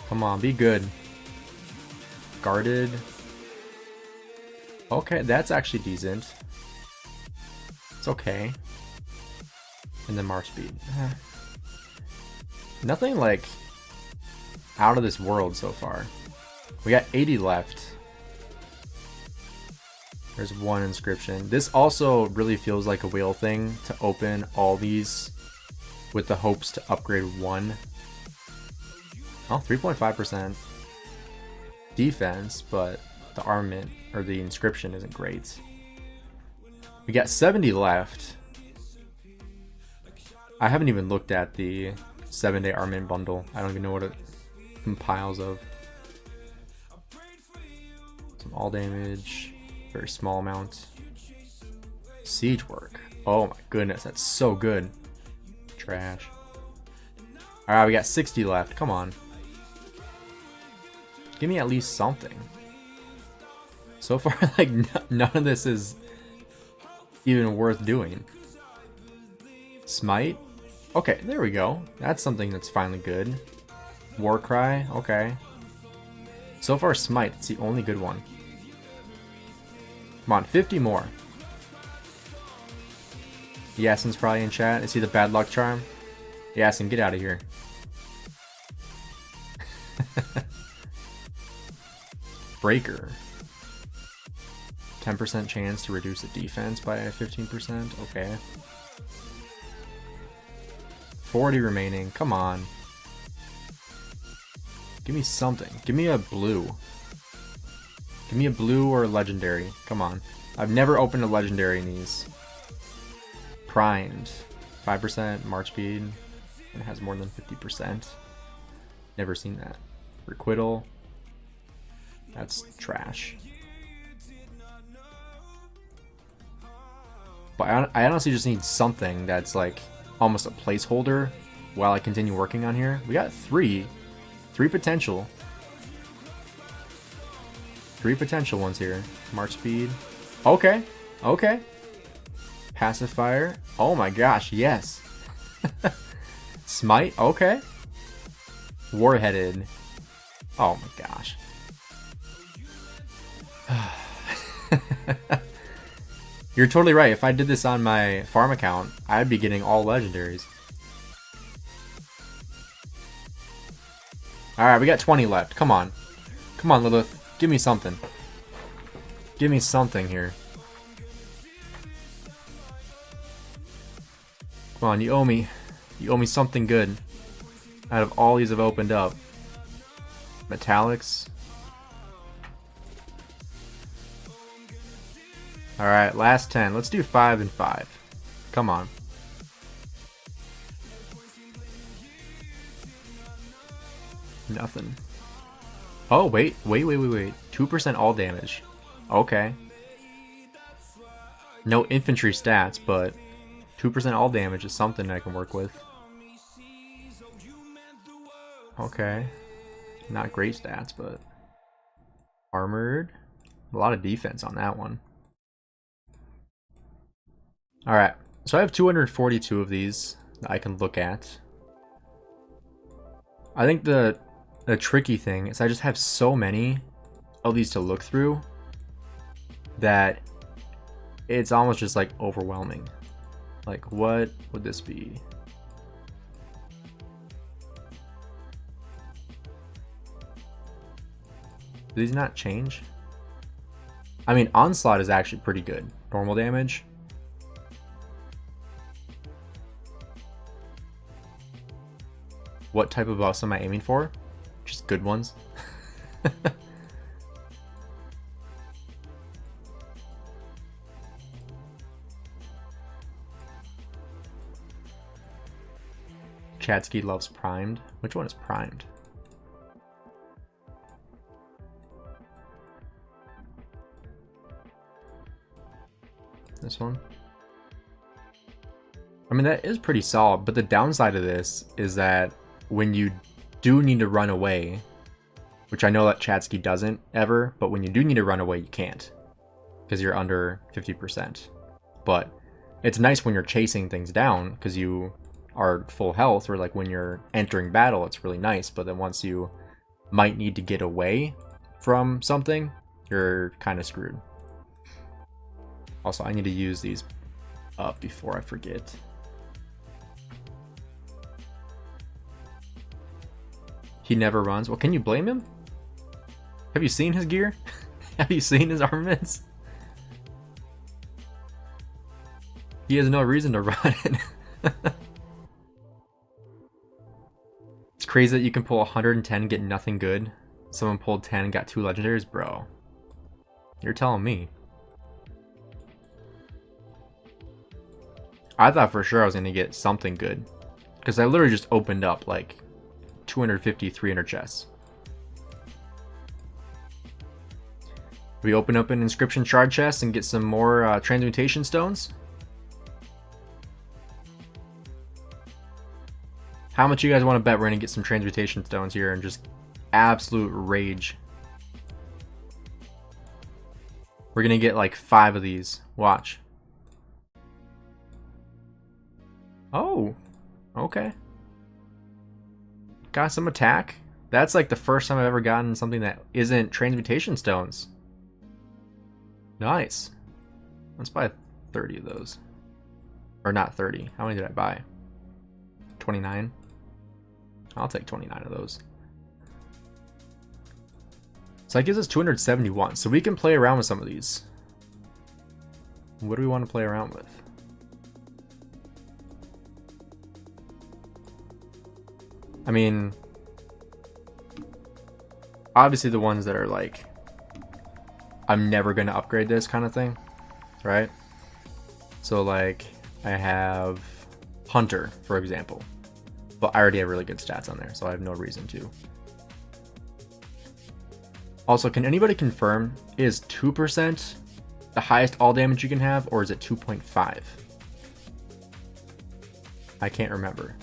Come on, be good. Guarded. Okay, that's actually decent. It's okay. And then March speed. Nothing like out of this world so far. We got 80 left. There's one inscription. This also really feels like a whale thing to open all these with the hopes to upgrade one. Oh, 3.5% defense, but the armament or the inscription isn't great. We got 70 left. I haven't even looked at the 7-day armament bundle. I don't even know what it compiles of. Some all damage, very small amount. Siege work. Oh my goodness, that's so good. Trash. Alright, we got 60 left. Come on. Give me at least something. So far, like, none of this is even worth doing. Smite? Okay, there we go. That's something that's finally good. Warcry? Okay. So far, Smite. It's the only good one. Come on, 50 more. Yasin's probably in chat. Is he the bad luck charm? Yasin, get out of here. Breaker. 10% chance to reduce the defense by 15%. Okay. 40 remaining. Come on. Give me something. Give me a blue. Give me a blue or a legendary. Come on. I've never opened a legendary in these. Primed. 5% March speed. And it has more than 50%. Never seen that. Requital. That's trash. But I honestly just need something that's like almost a placeholder while I continue working on here. We got three potential. 3 potential ones here. March speed. Okay. Okay. Pacifier. Oh my gosh, yes. Smite. Okay. Warheaded. Oh my gosh. You're totally right. If I did this on my farm account, I'd be getting all legendaries. Alright, we got 20 left. Come on. Come on, Lilith. Give me something. Give me something here. Come on, you owe me. You owe me something good. Out of all these have opened up. Metallics. Alright, last 10. Let's do 5 and 5. Come on. Nothing. Oh, wait. 2% all damage. Okay. No infantry stats, but 2% all damage is something I can work with. Okay. Not great stats, but armored. A lot of defense on that one. Alright, so I have 242 of these that I can look at. I think the tricky thing is I just have so many of these to look through that it's almost just like overwhelming. Like, what would this be? Do these not change? I mean, Onslaught is actually pretty good. Normal damage. What type of buffs am I aiming for? Just good ones. Chatsky loves primed. Which one is primed? This one? I mean, that is pretty solid, but the downside of this is that when you do need to run away, which I know that Chatsky doesn't ever, but when you do need to run away, you can't because you're under 50%. But it's nice when you're chasing things down because you are full health, or like when you're entering battle, it's really nice. But then once you might need to get away from something, you're kind of screwed. Also, I need to use these up before I forget. He never runs. Well, can you blame him? Have you seen his gear? Have you seen his armaments? He has no reason to run it. It's crazy that you can pull 110 and get nothing good. Someone pulled 10 and got 2 legendaries. Bro, you're telling me. I thought for sure I was going to get something good, because I literally just opened up like 250, 300 chests. We open up an inscription shard chest and get some more transmutation stones. How much you guys want to bet we're going to get some transmutation stones here and just absolute rage? We're going to get like 5 of these. Watch. Oh, okay. Got some attack. That's like the first time I've ever gotten something that isn't transmutation stones. Nice. Let's buy 30 of those. Or not 30. How many did I buy? 29. I'll take 29 of those. So that gives us 271. So we can play around with some of these. What do we want to play around with? I mean, obviously the ones that are like, I'm never going to upgrade this kind of thing, right? So like, I have Hunter, for example. But I already have really good stats on there, so I have no reason to. Also, can anybody confirm, is 2% the highest all damage you can have, or is it 2.5? I can't remember.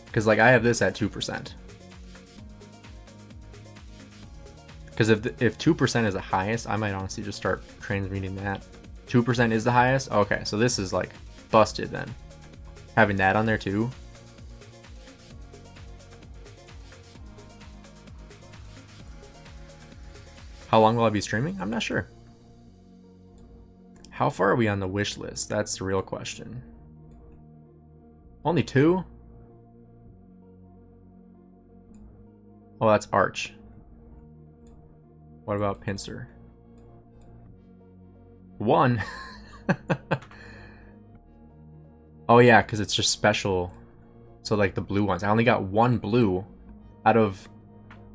Because like I have this at 2%. Because if 2% is the highest, I might honestly just start transmuting that. 2% is the highest? Okay, so this is like busted then. Having that on there too. How long will I be streaming? I'm not sure. How far are we on the wish list? That's the real question. Only 2? Oh, that's Arch. What about Pincer? 1? Oh yeah, because it's just special. So like the blue ones. I only got 1 blue out of,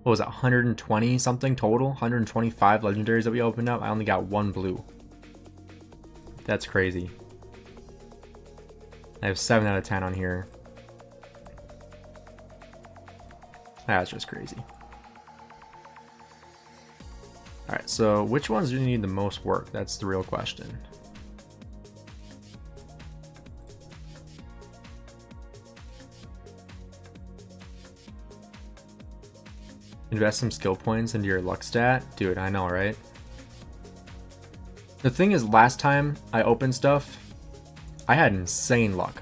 what was it, 120 something total? 125 legendaries that we opened up. I only got 1 blue. That's crazy. I have 7 out of 10 on here. That's just crazy. Alright, so which ones do you need the most work? That's the real question. Invest some skill points into your luck stat? Dude, I know, right? The thing is, last time I opened stuff, I had insane luck.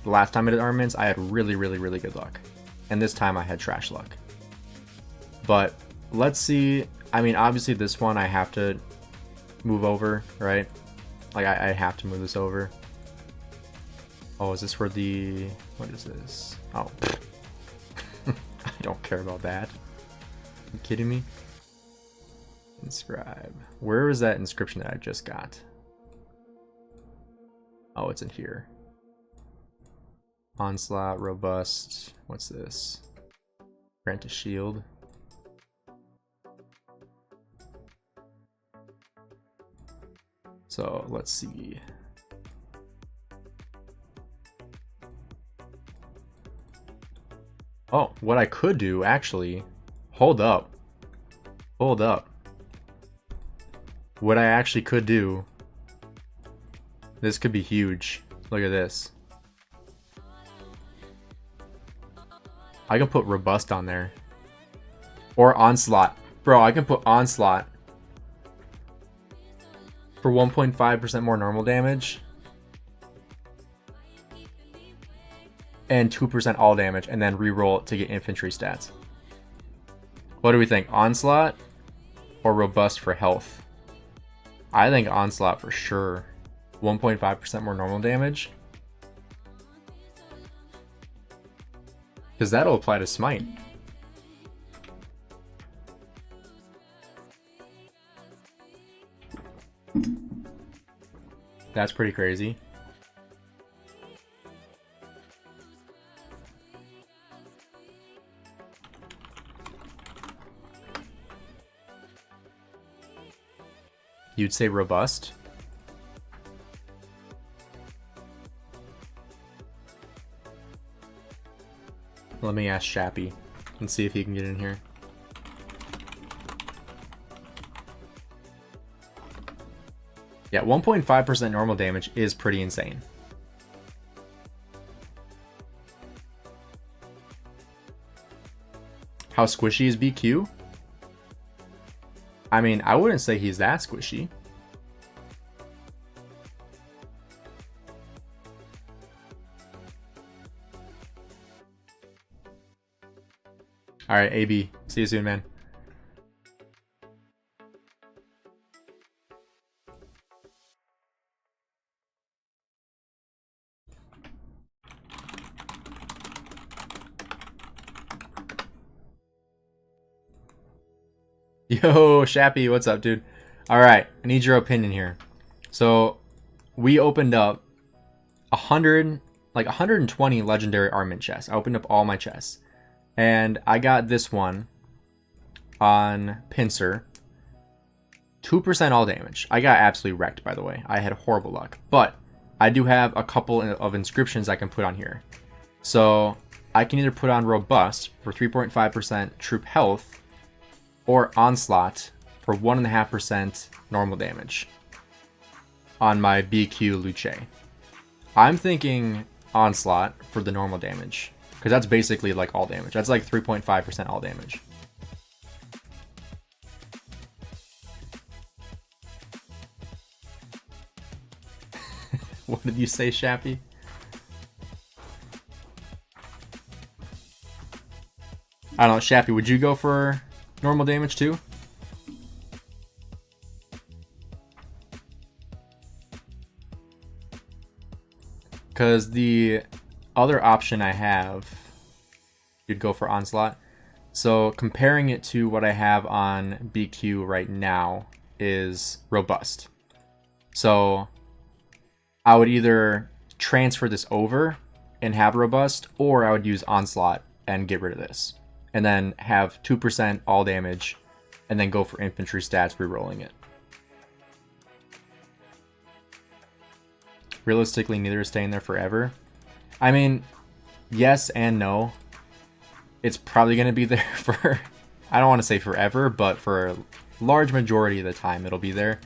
The last time I did armaments, I had really, really, really good luck. And this time I had trash luck. But let's see. I mean, obviously this one I have to move over, right? Like I have to move this over. Oh, is this for the, what is this? Oh, I don't care about that. Are you kidding me? Inscribe. Where is that inscription that I just got? Oh, it's in here. Onslaught, robust. What's this? Grant a shield. So let's see. Oh, what I could do actually, hold up. What I actually could do, this could be huge. Look at this. I can put robust on there. Or onslaught. Bro, I can put onslaught for 1.5% more normal damage. And 2% all damage, and then reroll it to get infantry stats. What do we think? Onslaught or robust for health? I think onslaught for sure. 1.5% more normal damage. Because that'll apply to smite. That's pretty crazy. You'd say robust? Let me ask Shappy and see if he can get in here. Yeah, 1.5% normal damage is pretty insane. How squishy is BQ? I mean, I wouldn't say he's that squishy. All right, AB. See you soon, man. Yo, Shappy, what's up, dude? All right, I need your opinion here. So we opened up 120 legendary armament chests. I opened up all my chests, and I got this one on pincer. 2% all damage. I got absolutely wrecked, by the way. I had horrible luck, but I do have a couple of inscriptions I can put on here. So I can either put on robust for 3.5% troop health, or onslaught for 1.5% normal damage on my BQ Luce. I'm thinking onslaught for the normal damage, because that's basically like all damage. That's like 3.5% all damage. What did you say, Shappy? I don't know, Shappy, would you go for normal damage too? Because the other option I have, you'd go for onslaught. So comparing it to what I have on BQ right now is robust. So I would either transfer this over and have robust, or I would use onslaught and get rid of this, and then have 2% all damage, and then go for infantry stats, rerolling it. Realistically, neither is staying there forever. I mean, yes and no. It's probably going to be there for, I don't want to say forever, but for a large majority of the time it'll be there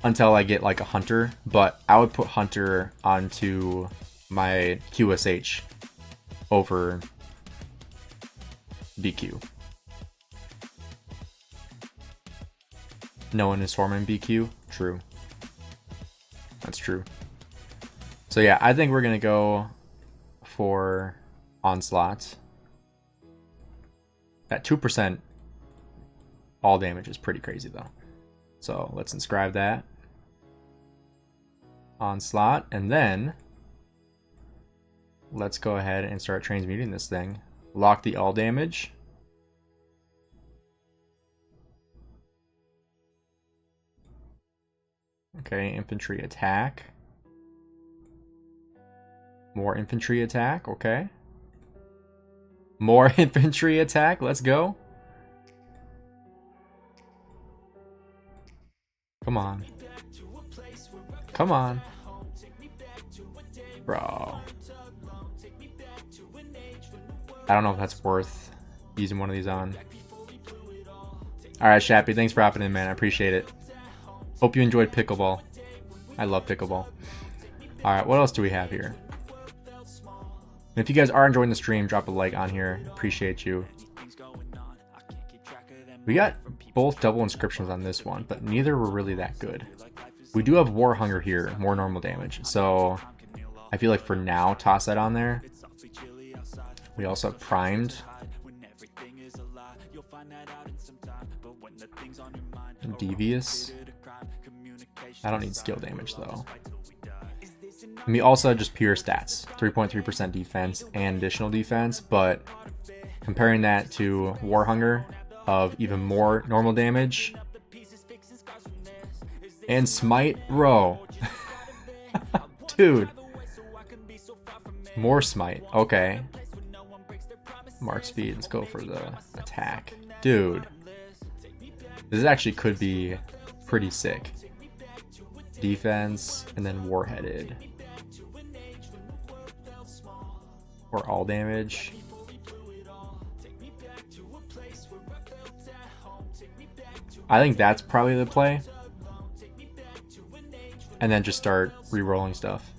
until I get like a hunter. But I would put hunter onto my QSH over BQ. No one is swarming BQ. True. That's true. So yeah, I think we're gonna go for onslaught. That 2% all damage is pretty crazy though. So let's inscribe that. Onslaught, and then let's go ahead and start transmuting this thing. Lock the all damage. Okay, infantry attack. More infantry attack, okay. More infantry attack, let's go. Come on. Come on. Bro. I don't know if that's worth using one of these on. Alright, Shappy, thanks for hopping in, man. I appreciate it. Hope you enjoyed pickleball. I love pickleball. Alright, what else do we have here? And if you guys are enjoying the stream, drop a like on here. Appreciate you. We got both double inscriptions on this one, but neither were really that good. We do have War Hunger here, more normal damage. So I feel like for now, toss that on there. We also have Primed. Devious. I don't need skill damage though. And we also have just pure stats, 3.3% defense and additional defense, but comparing that to War Hunger of even more normal damage and Smite Row. Dude. More Smite. Okay. Mark speed. Let's go for the attack. Dude. This actually could be pretty sick. Defense and then Warheaded. Or all damage. I think that's probably the play. And then just start re-rolling stuff.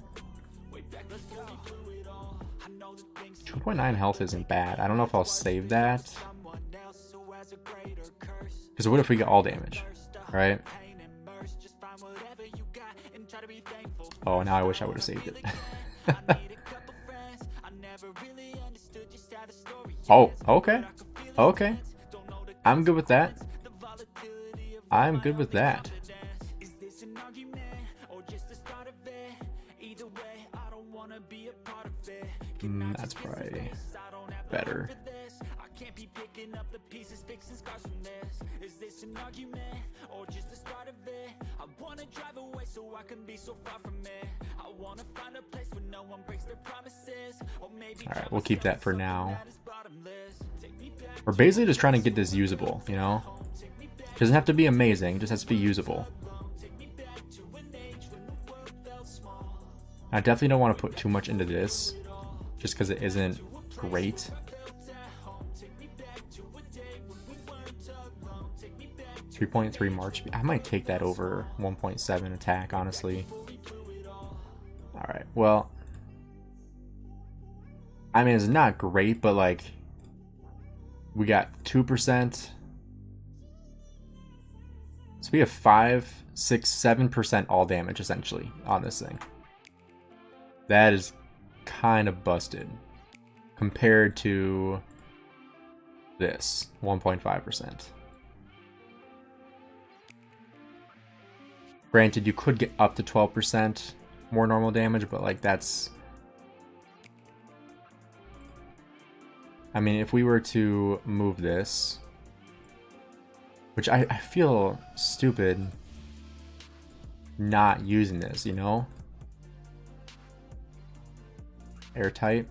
2.9 health isn't bad. I don't know if I'll save that. Because what if we get all damage? Right? Oh, now I wish I would have saved it. Oh, okay. Okay. I'm good with that. I'm good with that. That's probably better. can't be picking up the pieces, fixing scars from this. Is this an argument, or just the start of it? I wanna drive away so I can be so far from it. I wanna find a place where no one breaks their promises. Or maybe alright, we'll keep that for now. We're basically just trying to get this usable, you know? Doesn't have to be amazing, just has to be usable. I definitely don't want to put too much into this, just because it isn't great. 3.3 March speed. I might take that over 1.7 attack, honestly. Alright, well, I mean, it's not great, but like, we got 2%. So we have 5, 6, 7% all damage essentially on this thing. That is kind of busted compared to this 1.5%. Granted, you could get up to 12% more normal damage, but like that's... I mean, if we were to move this, which I feel stupid not using this, you know? Airtight.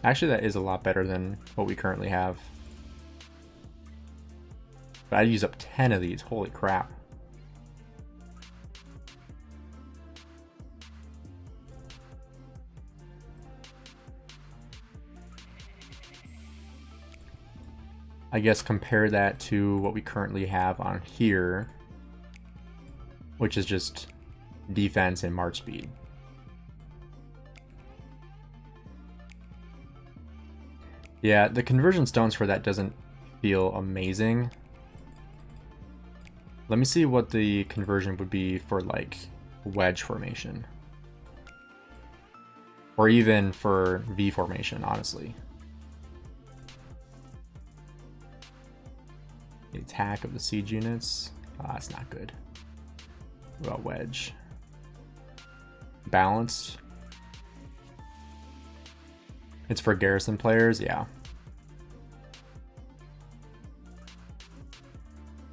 Actually, that is a lot better than what we currently have. But I'd use up 10 of these. Holy crap. I guess compare that to what we currently have on here, which is just defense and march speed. Yeah, the conversion stones for that doesn't feel amazing. Let me see what the conversion would be for like wedge formation. Or even for V formation, honestly. The attack of the siege units. That's not good. What about wedge? Balanced. It's for garrison players, yeah.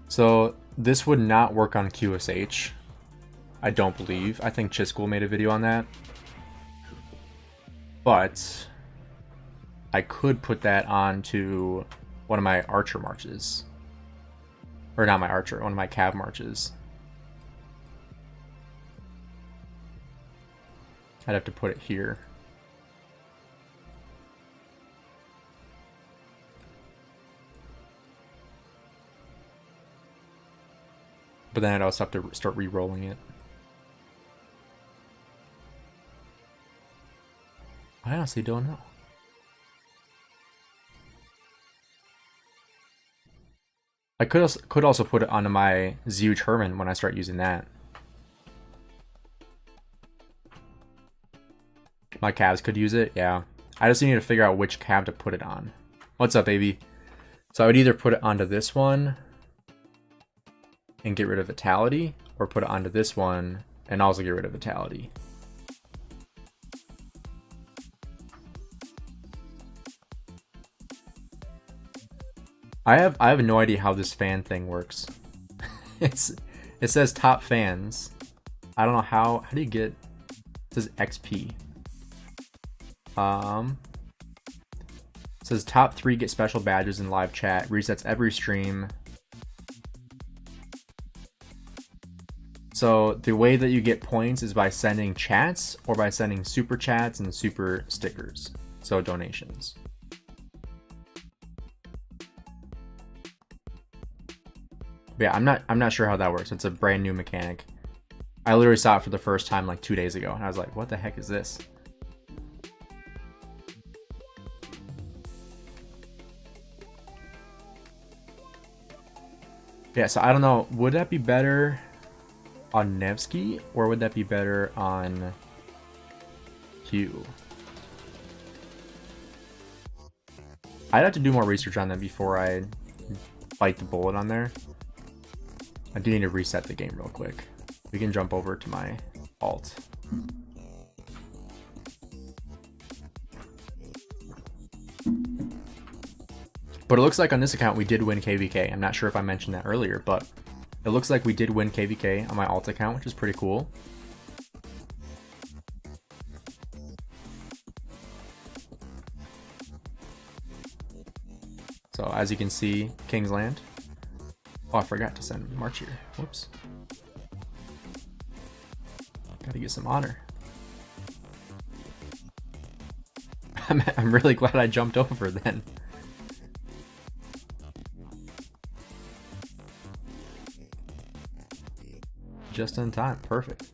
So this would not work on QSH. I don't believe. I think Chiscool made a video on that. But I could put that onto one of my archer marches. Or not my archer, one of my cav marches. I'd have to put it here. But then I'd also have to start re-rolling it. I honestly don't know. I could also put it onto my Zhuge Herman when I start using that. My calves could use it, yeah. I just need to figure out which cab to put it on. What's up, baby? So I would either put it onto this one and get rid of Vitality, or put it onto this one and also get rid of Vitality. I have no idea how this fan thing works. It says top fans. I don't know how do you get, it says XP. It says top 3 get special badges in live chat, resets every stream. So the way that you get points is by sending chats or by sending super chats and super stickers. So donations. But yeah, I'm not sure how that works. It's a brand new mechanic. I literally saw it for the first time like 2 days ago and I was like, what the heck is this? Yeah, so I don't know, would that be better on Nevsky or would that be better on Q? I'd have to do more research on that before I bite the bullet on there. I do need to reset the game real quick. We can jump over to my alt. But it looks like on this account we did win KVK. I'm not sure if I mentioned that earlier, but it looks like we did win KVK on my alt account, which is pretty cool. So as you can see, Kingsland. Oh, I forgot to send March here. Whoops. Gotta get some honor. I'm really glad I jumped over then. Just in time. Perfect.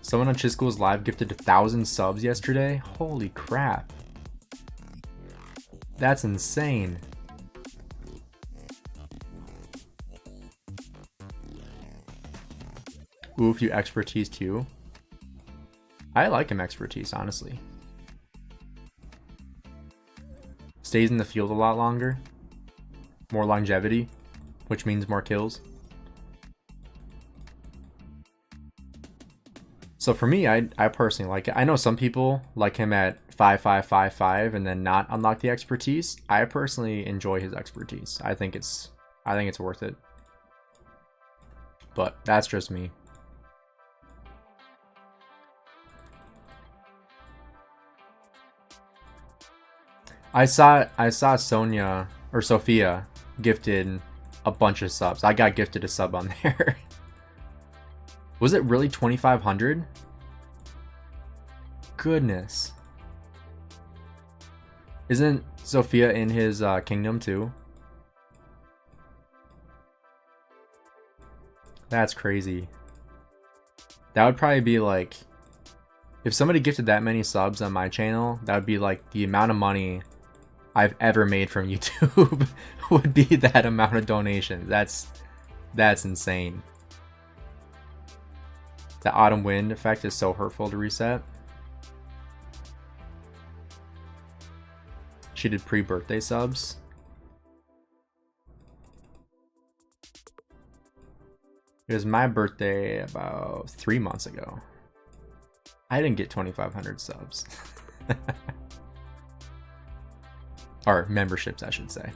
Someone on Chisco's live gifted 1,000 subs yesterday. Holy crap. That's insane. Ooh, a few expertise too. I like him expertise, honestly. Stays in the field a lot longer. More longevity, which means more kills. So for me, I personally like it. I know some people like him at 5555 and then not unlock the expertise. I personally enjoy his expertise. I think it's worth it. But that's just me. I saw Sonia or Sophia gifted a bunch of subs. I got gifted a sub on there. Was it really 2,500? Goodness. Isn't Sophia in his kingdom too? That's crazy. That would probably be like, if somebody gifted that many subs on my channel, that would be like the amount of money I've ever made from YouTube would be that amount of donations. That's insane. The autumn wind effect is so hurtful to reset. She did pre-birthday subs. It was my birthday about 3 months ago. I didn't get 2,500 subs. Or memberships, I should say.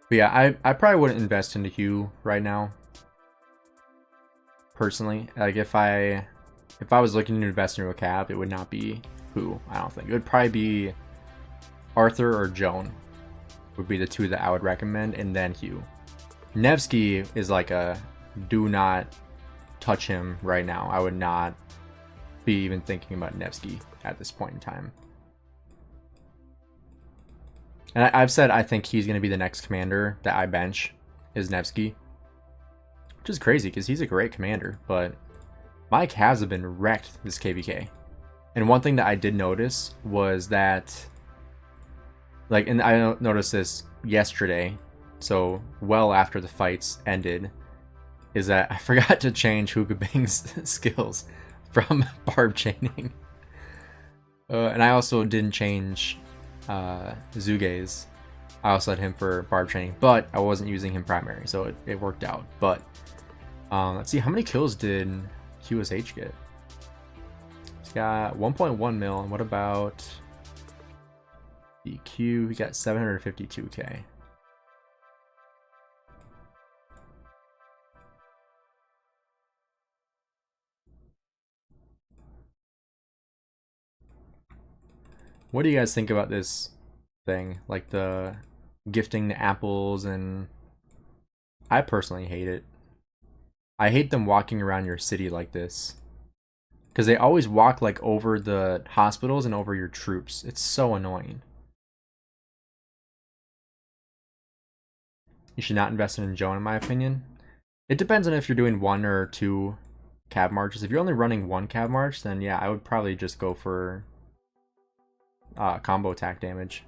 But yeah, I probably wouldn't invest into Hugh right now. Personally, like if I was looking to invest into a cap, it would not be Who. I don't think it would probably be Arthur or Joan. Would be the two that I would recommend, and then Hugh. Nevsky is like a do not touch him right now. I would not be even thinking about Nevsky at this point in time. And I've said I think he's going to be the next commander that I bench is Nevsky. Which is crazy because he's a great commander, but my calves have been wrecked this KVK. And one thing that I did notice was that, like, and I noticed this yesterday, so well after the fights ended, is that I forgot to change Hookah Bang's skills from barb chaining. And I also didn't change Zuge's. I also had him for barb training, but I wasn't using him primary, so it worked out. But let's see, how many kills did QSH get? He's got 1.1 mil, and what about DQ? He got 752k. What do you guys think about this thing? Like the gifting the apples, and I personally hate it. I hate them walking around your city like this. Because they always walk like over the hospitals and over your troops. It's so annoying. You should not invest in Joan, in my opinion. It depends on if you're doing 1 or 2 cav marches. If you're only running 1 cav march, then yeah, I would probably just go for combo attack damage.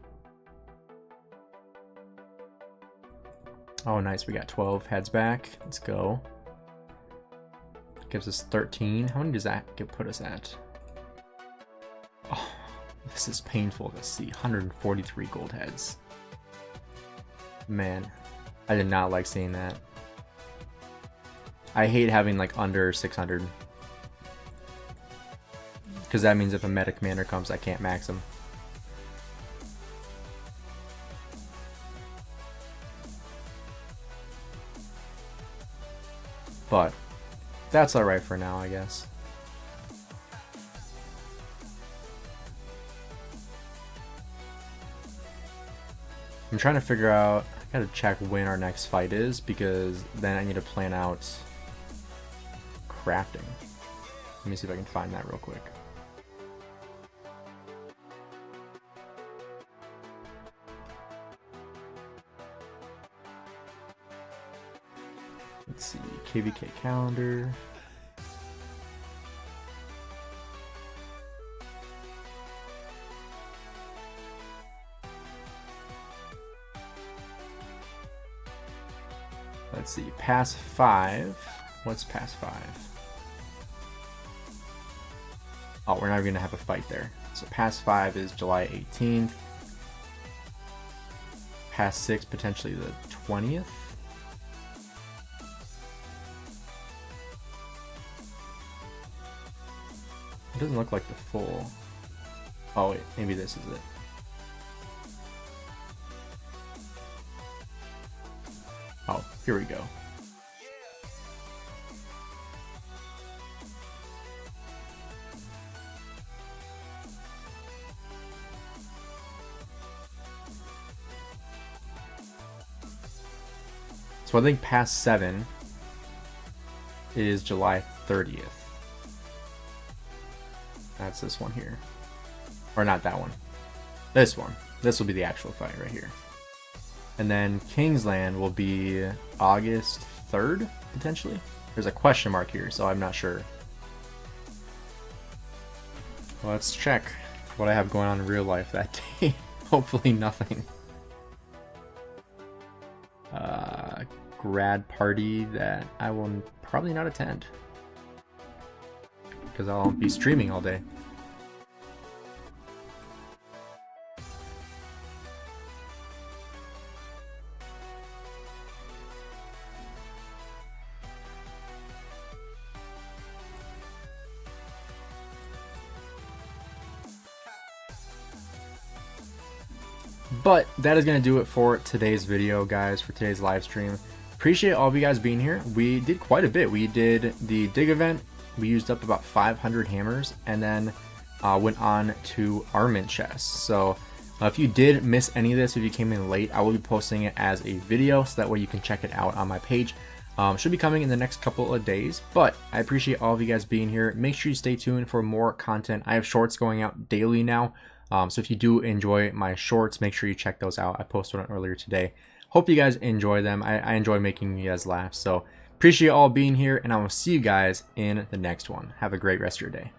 Oh, nice. We got 12 heads back. Let's go. Gives us 13. How many does that put us at? Oh, This is painful to see. 143 gold heads. Man, I did not like seeing that. I hate having like under 600. Because that means if a meta commander comes, I can't max him. But that's alright for now, I guess. I'm trying to figure out, I gotta check when our next fight is, because then I need to plan out crafting. Let me see if I can find that real quick. Let's see, KVK calendar. Let's see, pass 5. What's pass 5? Oh, we're not even gonna have a fight there. So pass 5 is July 18th. Pass 6 potentially the 20th. It doesn't look like the full. Oh wait, maybe this is it. Oh, here we go. So I think past 7 is July 30th. That's this one here. Or not that one. This one. This will be the actual fight right here. And then Kingsland will be August 3rd, potentially. There's a question mark here, so I'm not sure. Well, let's check what I have going on in real life that day. Hopefully nothing. Grad party that I will probably not attend, because I'll be streaming all day. But that is going to do it for today's video, guys, for today's live stream. Appreciate all of you guys being here. We did quite a bit. We did the dig event. We used up about 500 hammers, and then went on to armament chests. So if you did miss any of this, if you came in late, I will be posting it as a video, so that way you can check it out on my page. Should be coming in the next couple of days, but I appreciate all of you guys being here. Make sure you stay tuned for more content. I have shorts going out daily now. So if you do enjoy my shorts, make sure you check those out. I posted one earlier today. Hope you guys enjoy them. I enjoy making you guys laugh. So appreciate all being here, and I will see you guys in the next one. Have a great rest of your day.